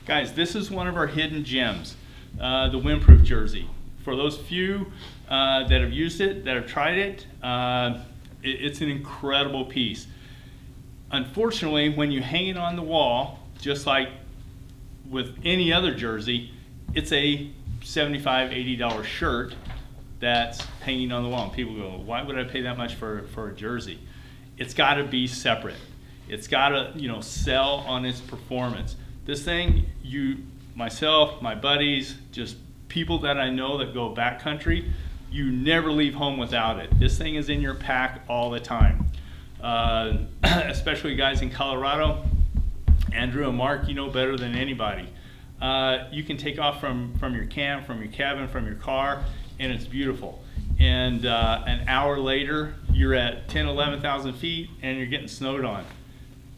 Speaker 4: Guys, this is one of our hidden gems, the windproof jersey. For those few that have used it, that have tried it, it's an incredible piece. Unfortunately, when you hang it on the wall, just like with any other jersey, it's a $75, $80 shirt that's hanging on the wall. And people go, why would I pay that much for a jersey? It's got to be separate. It's got to, you know, sell on its performance. This thing, myself, my buddies, just people that I know that go backcountry, you never leave home without it. This thing is in your pack all the time. Especially guys in Colorado. Andrew and Mark, you know better than anybody. You can take off from your camp, from your cabin, from your car, and it's beautiful. And an hour later, you're at 10, 11,000 feet and you're getting snowed on.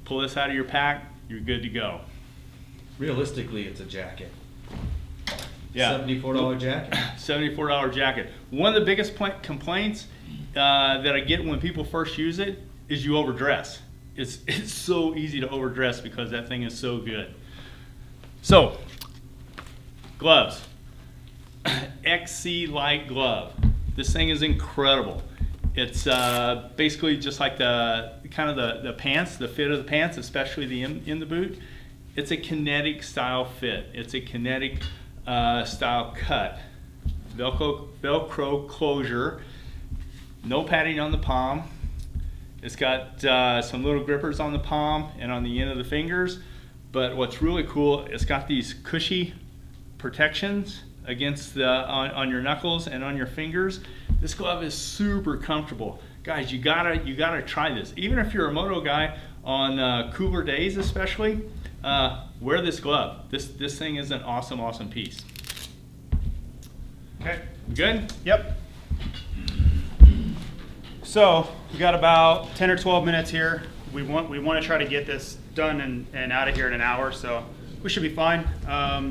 Speaker 4: Pull this out of your pack, you're good to go.
Speaker 2: Realistically, it's a jacket.
Speaker 4: Yeah.
Speaker 2: $74 jacket.
Speaker 4: $74 jacket. One of the biggest complaints that I get when people first use it is you overdress. It's so easy to overdress because that thing is so good. So, gloves. XC Light glove. This thing is incredible. It's basically just like the pants, the fit of the pants, especially the in the boot. It's a kinetic style fit. It's a kinetic style cut. Velcro closure. No padding on the palm. It's got some little grippers on the palm and on the end of the fingers. But what's really cool, it's got these cushy protections against on your knuckles and on your fingers. This glove is super comfortable. Guys, you gotta try this. Even if you're a moto guy on cooler days especially, wear this glove. This thing is an awesome piece.
Speaker 3: Okay.
Speaker 4: Good?
Speaker 3: Yep. So we got about 10 or 12 minutes here. We want to try to get this done and out of here in an hour, so we should be fine.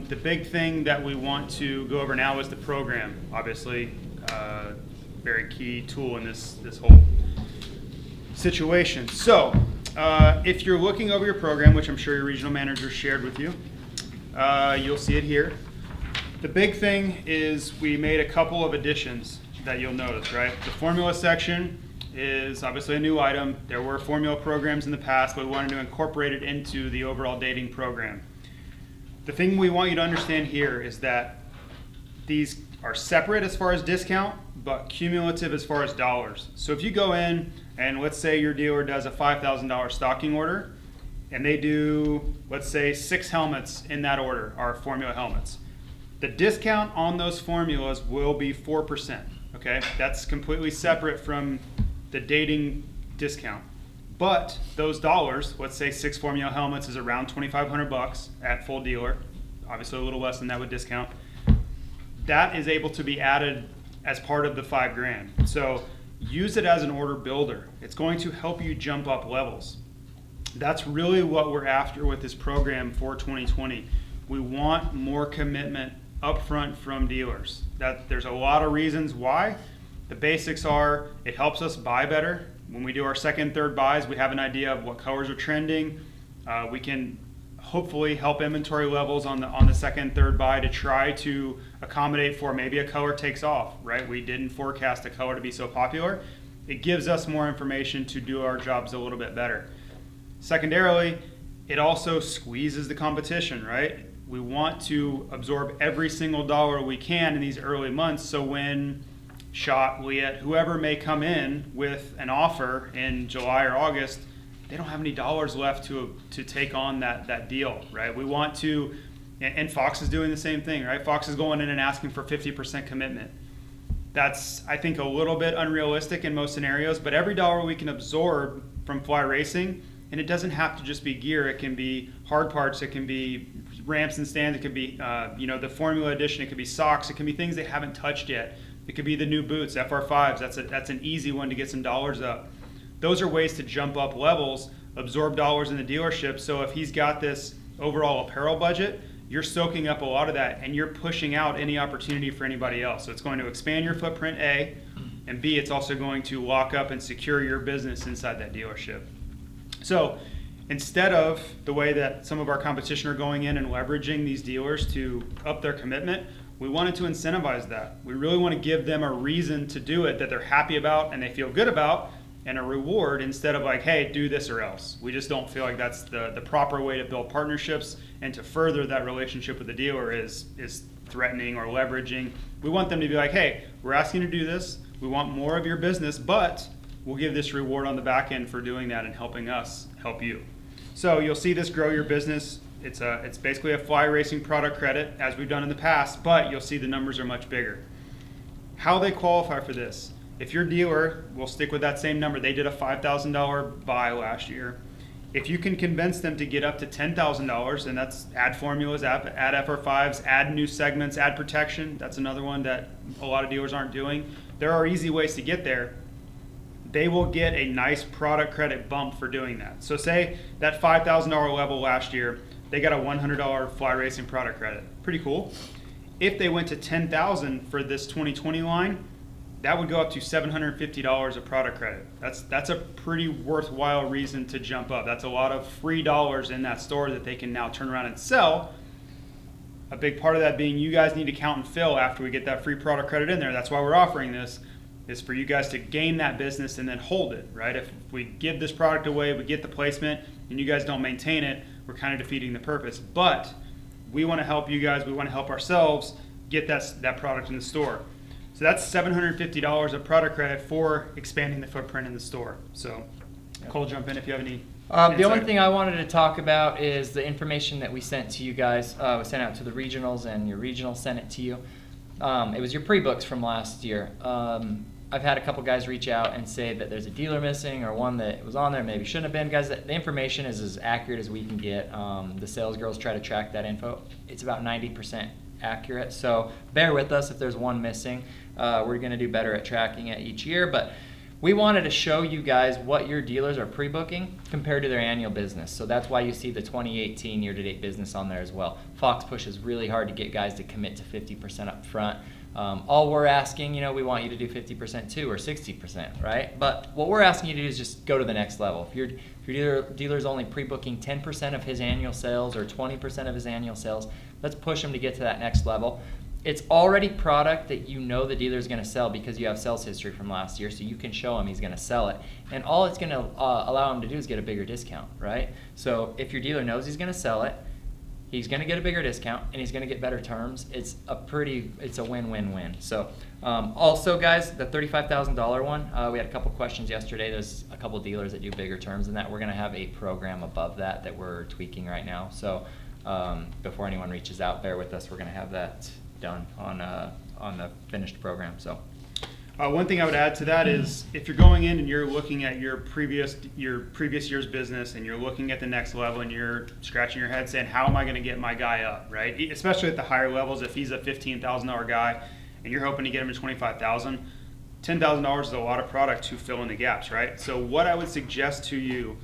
Speaker 3: The big thing that we want to go over now is the program. Obviously, very key tool in this whole situation. So if you're looking over your program, which I'm sure your regional manager shared with you, you'll see it here. The big thing is we made a couple of additions that you'll notice, right? The formula section is obviously a new item. There were formula programs in the past, but we wanted to incorporate it into the overall dating program. The thing we want you to understand here is that these are separate as far as discount, but cumulative as far as dollars. So if you go in and let's say your dealer does a $5,000 stocking order and they do, let's say 6 helmets in that order are formula helmets. The discount on those formulas will be 4%, okay? That's completely separate from the dating discount. But those dollars, let's say 6 formula helmets is around $2,500 at full dealer, obviously a little less than that with discount. That is able to be added as part of the $5 grand. So use it as an order builder. It's going to help you jump up levels. That's really what we're after with this program for 2020. We want more commitment upfront from dealers. There's a lot of reasons why. The basics are it helps us buy better. When we do our second, third buys, we have an idea of what colors are trending. We can hopefully help inventory levels on the second, third buy to try to accommodate for maybe a color takes off, right? We didn't forecast a color to be so popular. It gives us more information to do our jobs a little bit better. Secondarily, it also squeezes the competition, right? We want to absorb every single dollar we can in these early months, so when Shot, Liet, whoever may come in with an offer in July or August, they don't have any dollars left to take on that deal, right? We want to, and Fox is doing the same thing, right? Fox is going in and asking for 50% commitment. That's, I think, a little bit unrealistic in most scenarios, but every dollar we can absorb from fly racing, and it doesn't have to just be gear, it can be hard parts, it can be ramps and stands, it could be the Formula Edition, it could be socks, it can be things they haven't touched yet. It could be the new boots, FR5s, that's an easy one to get some dollars up. Those are ways to jump up levels, absorb dollars in the dealership, so if he's got this overall apparel budget, you're soaking up a lot of that and you're pushing out any opportunity for anybody else. So it's going to expand your footprint, A, and B, it's also going to lock up and secure your business inside that dealership. So instead of the way that some of our competition are going in and leveraging these dealers to up their commitment, we wanted to incentivize that. We really want to give them a reason to do it that they're happy about and they feel good about, and a reward instead of like, hey, do this or else. We just don't feel like that's the proper way to build partnerships and to further that relationship with the dealer is threatening or leveraging. We want them to be like, hey, we're asking you to do this. We want more of your business, but we'll give this reward on the back end for doing that and helping us help you. So you'll see this grow your business. It's basically a fly racing product credit as we've done in the past, but you'll see the numbers are much bigger. How they qualify for this? If your dealer, we'll stick with that same number, they did a $5,000 buy last year. If you can convince them to get up to $10,000, and that's add formulas, add FR5s, add new segments, add protection, that's another one that a lot of dealers aren't doing. There are easy ways to get there. They will get a nice product credit bump for doing that. So say that $5,000 level last year, they got a $100 fly racing product credit. Pretty cool. If they went to $10,000 for this 2020 line, that would go up to $750 of product credit. That's a pretty worthwhile reason to jump up. That's a lot of free dollars in that store that they can now turn around and sell. A big part of that being you guys need to count and fill after we get that free product credit in there. That's why we're offering this, is for you guys to gain that business and then hold it, right? If we give this product away, we get the placement, and you guys don't maintain it, we're kind of defeating the purpose. But we want to help you guys, we want to help ourselves get that product in the store. So that's $750 of product credit for expanding the footprint in the store. So Cole, jump in if you have any
Speaker 1: The only thing I wanted to talk about is the information that we sent to you guys. We sent out to the regionals, and your regional sent it to you. It was your pre-books from last year. I've had a couple guys reach out and say that there's a dealer missing or one that was on there maybe shouldn't have been. Guys, the information is as accurate as we can get. The sales girls try to track that info. It's about 90% accurate, so bear with us if there's one missing. We're going to do better at tracking it each year, but we wanted to show you guys what your dealers are pre-booking compared to their annual business. So that's why you see the 2018 year-to-date business on there as well. Fox pushes really hard to get guys to commit to 50% up front. All we're asking, we want you to do 50% too, or 60%, right? But what we're asking you to do is just go to the next level. If your dealer's only pre-booking 10% of his annual sales or 20% of his annual sales, let's push him to get to that next level. It's already product that the dealer's going to sell because you have sales history from last year, so you can show him he's going to sell it. And all it's going to allow him to do is get a bigger discount, right? So if your dealer knows he's going to sell it, he's going to get a bigger discount, and he's going to get better terms. It's a win-win-win. So also, guys, the $35,000 one, we had a couple questions yesterday. There's a couple dealers that do bigger terms than that. We're going to have a program above that we're tweaking right now. So before anyone reaches out, bear with us. We're going to have that done on the finished program. So
Speaker 3: one thing I would add to that is if you're going in and you're looking at your previous year's business and you're looking at the next level and you're scratching your head saying, how am I going to get my guy up, right? Especially at the higher levels, if he's a $15,000 guy and you're hoping to get him to $25,000, $10,000 is a lot of product to fill in the gaps, right? So what I would suggest to you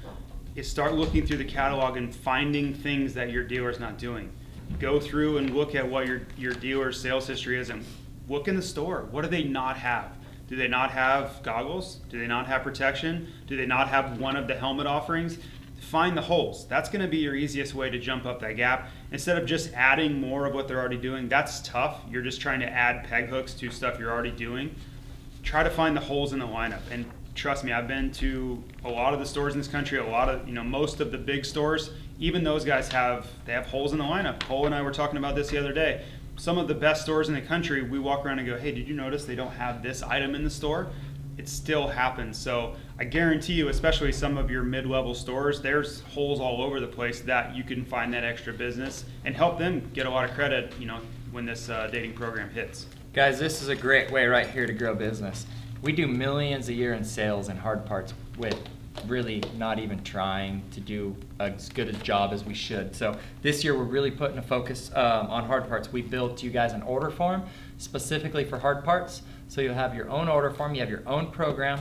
Speaker 3: is start looking through the catalog and finding things that your dealer is not doing. Go through and look at what your dealer's sales history is and look in the store. What do they not have? Do they not have goggles? Do they not have protection? Do they not have one of the helmet offerings? Find the holes. That's going to be your easiest way to jump up that gap. Instead of just adding more of what they're already doing, that's tough. You're just trying to add peg hooks to stuff you're already doing. Try to find the holes in the lineup. And trust me, I've been to a lot of the stores in this country, a lot of, most of the big stores. Even those guys have holes in the lineup. Cole and I were talking about this the other day. Some of the best stores in the country, we walk around and go, hey, did you notice they don't have this item in the store? It still happens. So I guarantee you, especially some of your mid-level stores, there's holes all over the place that you can find that extra business and help them get a lot of credit, when this dating program hits.
Speaker 1: Guys, this is a great way right here to grow business. We do millions a year in sales and hard parts with really not even trying to do as good a job as we should. So this year we're really putting a focus on hard parts. We built you guys an order form specifically for hard parts. So you'll have your own order form, you have your own program,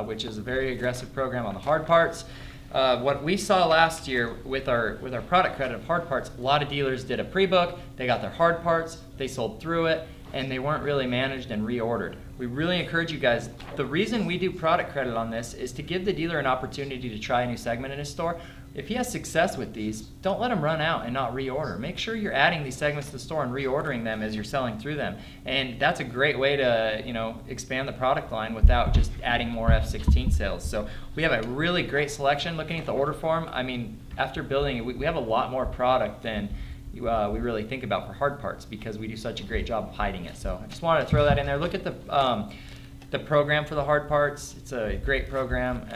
Speaker 1: which is a very aggressive program on the hard parts. What we saw last year with our product credit of hard parts, a lot of dealers did a pre-book, they got their hard parts, they sold through it, and they weren't really managed and reordered. We really encourage you guys. The reason we do product credit on this is to give the dealer an opportunity to try a new segment in his store. If he has success with these, don't let him run out and not reorder. Make sure you're adding these segments to the store and reordering them as you're selling through them. And that's a great way to expand the product line without just adding more F16 sales. So we have a really great selection. Looking at the order form, I mean, after building it, we have a lot more product than we really think about for hard parts because we do such a great job of hiding it. So I just wanted to throw that in there. Look at the program for the hard parts. It's a great program,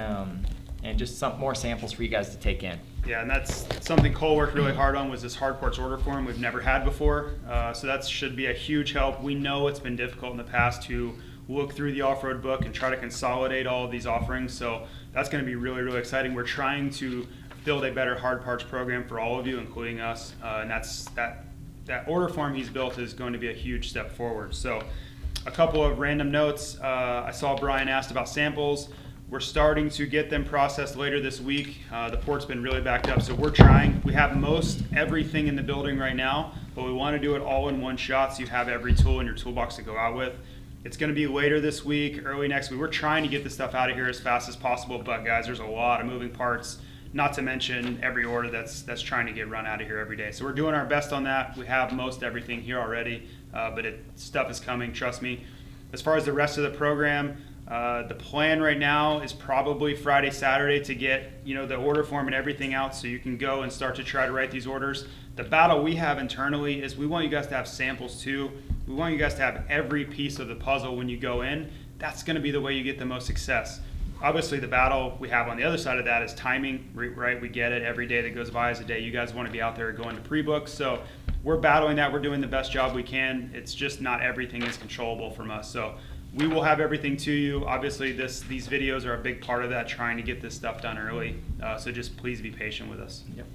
Speaker 1: and just some more samples for you guys to take in.
Speaker 3: Yeah, and that's something Cole worked really hard on, was this hard parts order form we've never had before. So that should be a huge help. We know it's been difficult in the past to look through the off-road book and try to consolidate all of these offerings. So that's going to be really, really exciting. We're trying to build a better hard parts program for all of you, including us. And that order form he's built is going to be a huge step forward. So a couple of random notes. I saw Brian asked about samples. We're starting to get them processed later this week. The port's been really backed up, so we're trying. We have most everything in the building right now, but we want to do it all in one shot so you have every tool in your toolbox to go out with. It's going to be later this week, early next week. We're trying to get this stuff out of here as fast as possible, but guys, there's a lot of moving parts, not to mention every order that's trying to get run out of here every day. So we're doing our best on that. We have most everything here already, but stuff is coming, trust me. As far as the rest of the program, the plan right now is probably Friday, Saturday to get the order form and everything out so you can go and start to try to write these orders. The battle we have internally is we want you guys to have samples too. We want you guys to have every piece of the puzzle when you go in. That's going to be the way you get the most success. Obviously, the battle we have on the other side of that is timing, right? We get it. Every day that goes by is a day you guys want to be out there going to pre-books. So we're battling that. We're doing the best job we can. It's just not everything is controllable from us. So we will have everything to you. Obviously, these videos are a big part of that, trying to get this stuff done early. So just please be patient with us.
Speaker 1: Yep.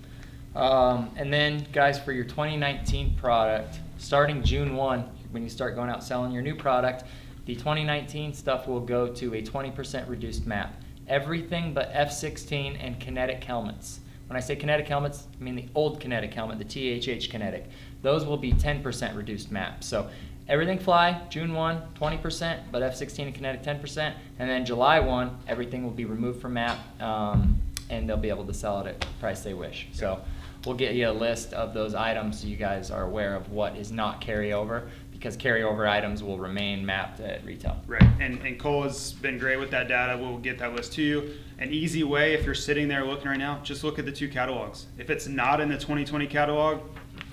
Speaker 1: And then, guys, for your 2019 product, starting June 1, when you start going out selling your new product, the 2019 stuff will go to a 20% reduced map. Everything but F16 and kinetic helmets. When I say kinetic helmets, I mean the old kinetic helmet, the THH kinetic. Those will be 10% reduced map. So everything fly, June 1, 20%, but F16 and kinetic 10%. And then July 1, everything will be removed from map, and they'll be able to sell it at the price they wish. So we'll get you a list of those items so you guys are aware of what is not carryover, because carryover items will remain mapped at retail.
Speaker 3: Right, and Cole has been great with that data. We'll get that list to you. An easy way, if you're sitting there looking right now, just look at the two catalogs. If it's not in the 2020 catalog,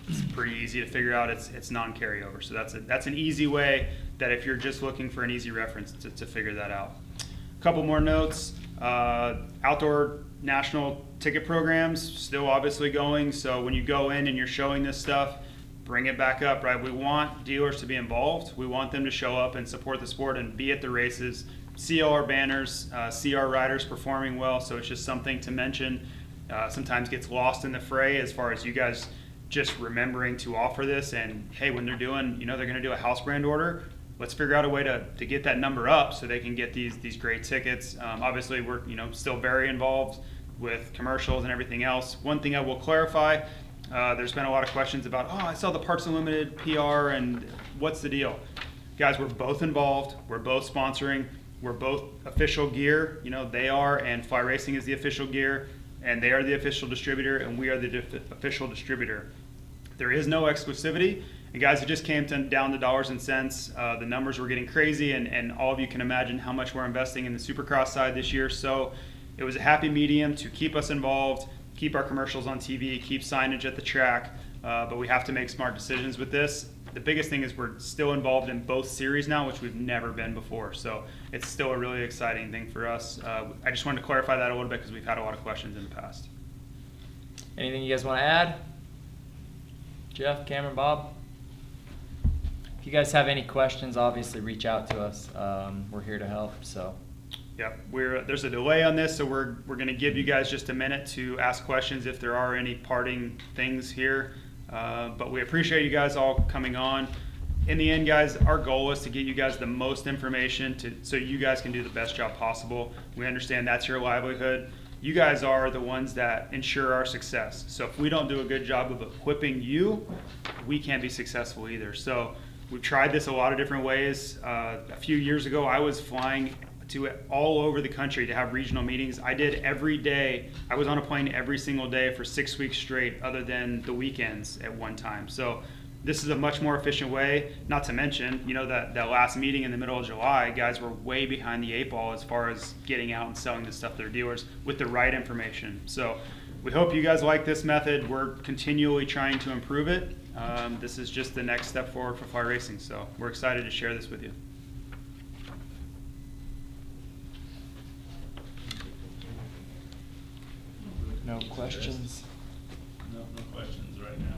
Speaker 3: it's pretty easy to figure out it's non-carryover. So that's an easy way that if you're just looking for an easy reference to figure that out. A couple more notes. Outdoor national ticket programs still obviously going. So when you go in and you're showing this stuff, bring it back up, right? We want dealers to be involved. We want them to show up and support the sport and be at the races, see all our banners, see our riders performing well. So it's just something to mention. Sometimes gets lost in the fray as far as you guys just remembering to offer this. And hey, when they're doing, they're going to do a house brand order, let's figure out a way to get that number up so they can get these great tickets. Obviously, we're still very involved with commercials and everything else. One thing I will clarify, there's been a lot of questions about, I saw the Parts Unlimited PR and what's the deal? Guys, we're both involved. We're both sponsoring. We're both official gear. They are, and Fly Racing is the official gear, and they are the official distributor, and we are the official distributor. There is no exclusivity, And guys, it just came down to dollars and cents. The numbers were getting crazy, and all of you can imagine how much we're investing in the Supercross side this year. So it was a happy medium to keep us involved, keep our commercials on TV, keep signage at the track, but we have to make smart decisions with this. The biggest thing is we're still involved in both series now, which we've never been before. So it's still a really exciting thing for us. I just wanted to clarify that a little bit because we've had a lot of questions in the past.
Speaker 1: Anything you guys want to add? Jeff, Cameron, Bob? If you guys have any questions, obviously reach out to us. We're here to help. So.
Speaker 3: Yeah, there's a delay on this, so we're going to give you guys just a minute to ask questions if there are any parting things here. But we appreciate you guys all coming on. In the end, guys, our goal is to get you guys the most information so you guys can do the best job possible. We understand that's your livelihood. You guys are the ones that ensure our success. So if we don't do a good job of equipping you, we can't be successful either. So we've tried this a lot of different ways. A few years ago, I was flying to all over the country to have regional meetings. I did every day. I was on a plane every single day for 6 weeks straight, other than the weekends at one time. So this is a much more efficient way. Not to mention, you know, that last meeting in the middle of July, guys were way behind the 8 ball as far as getting out and selling this stuff to their dealers with the right information. So we hope you guys like this method. We're continually trying to improve it. This is just the next step forward for fly racing. So we're excited to share this with you.
Speaker 1: No questions?
Speaker 4: No questions right now.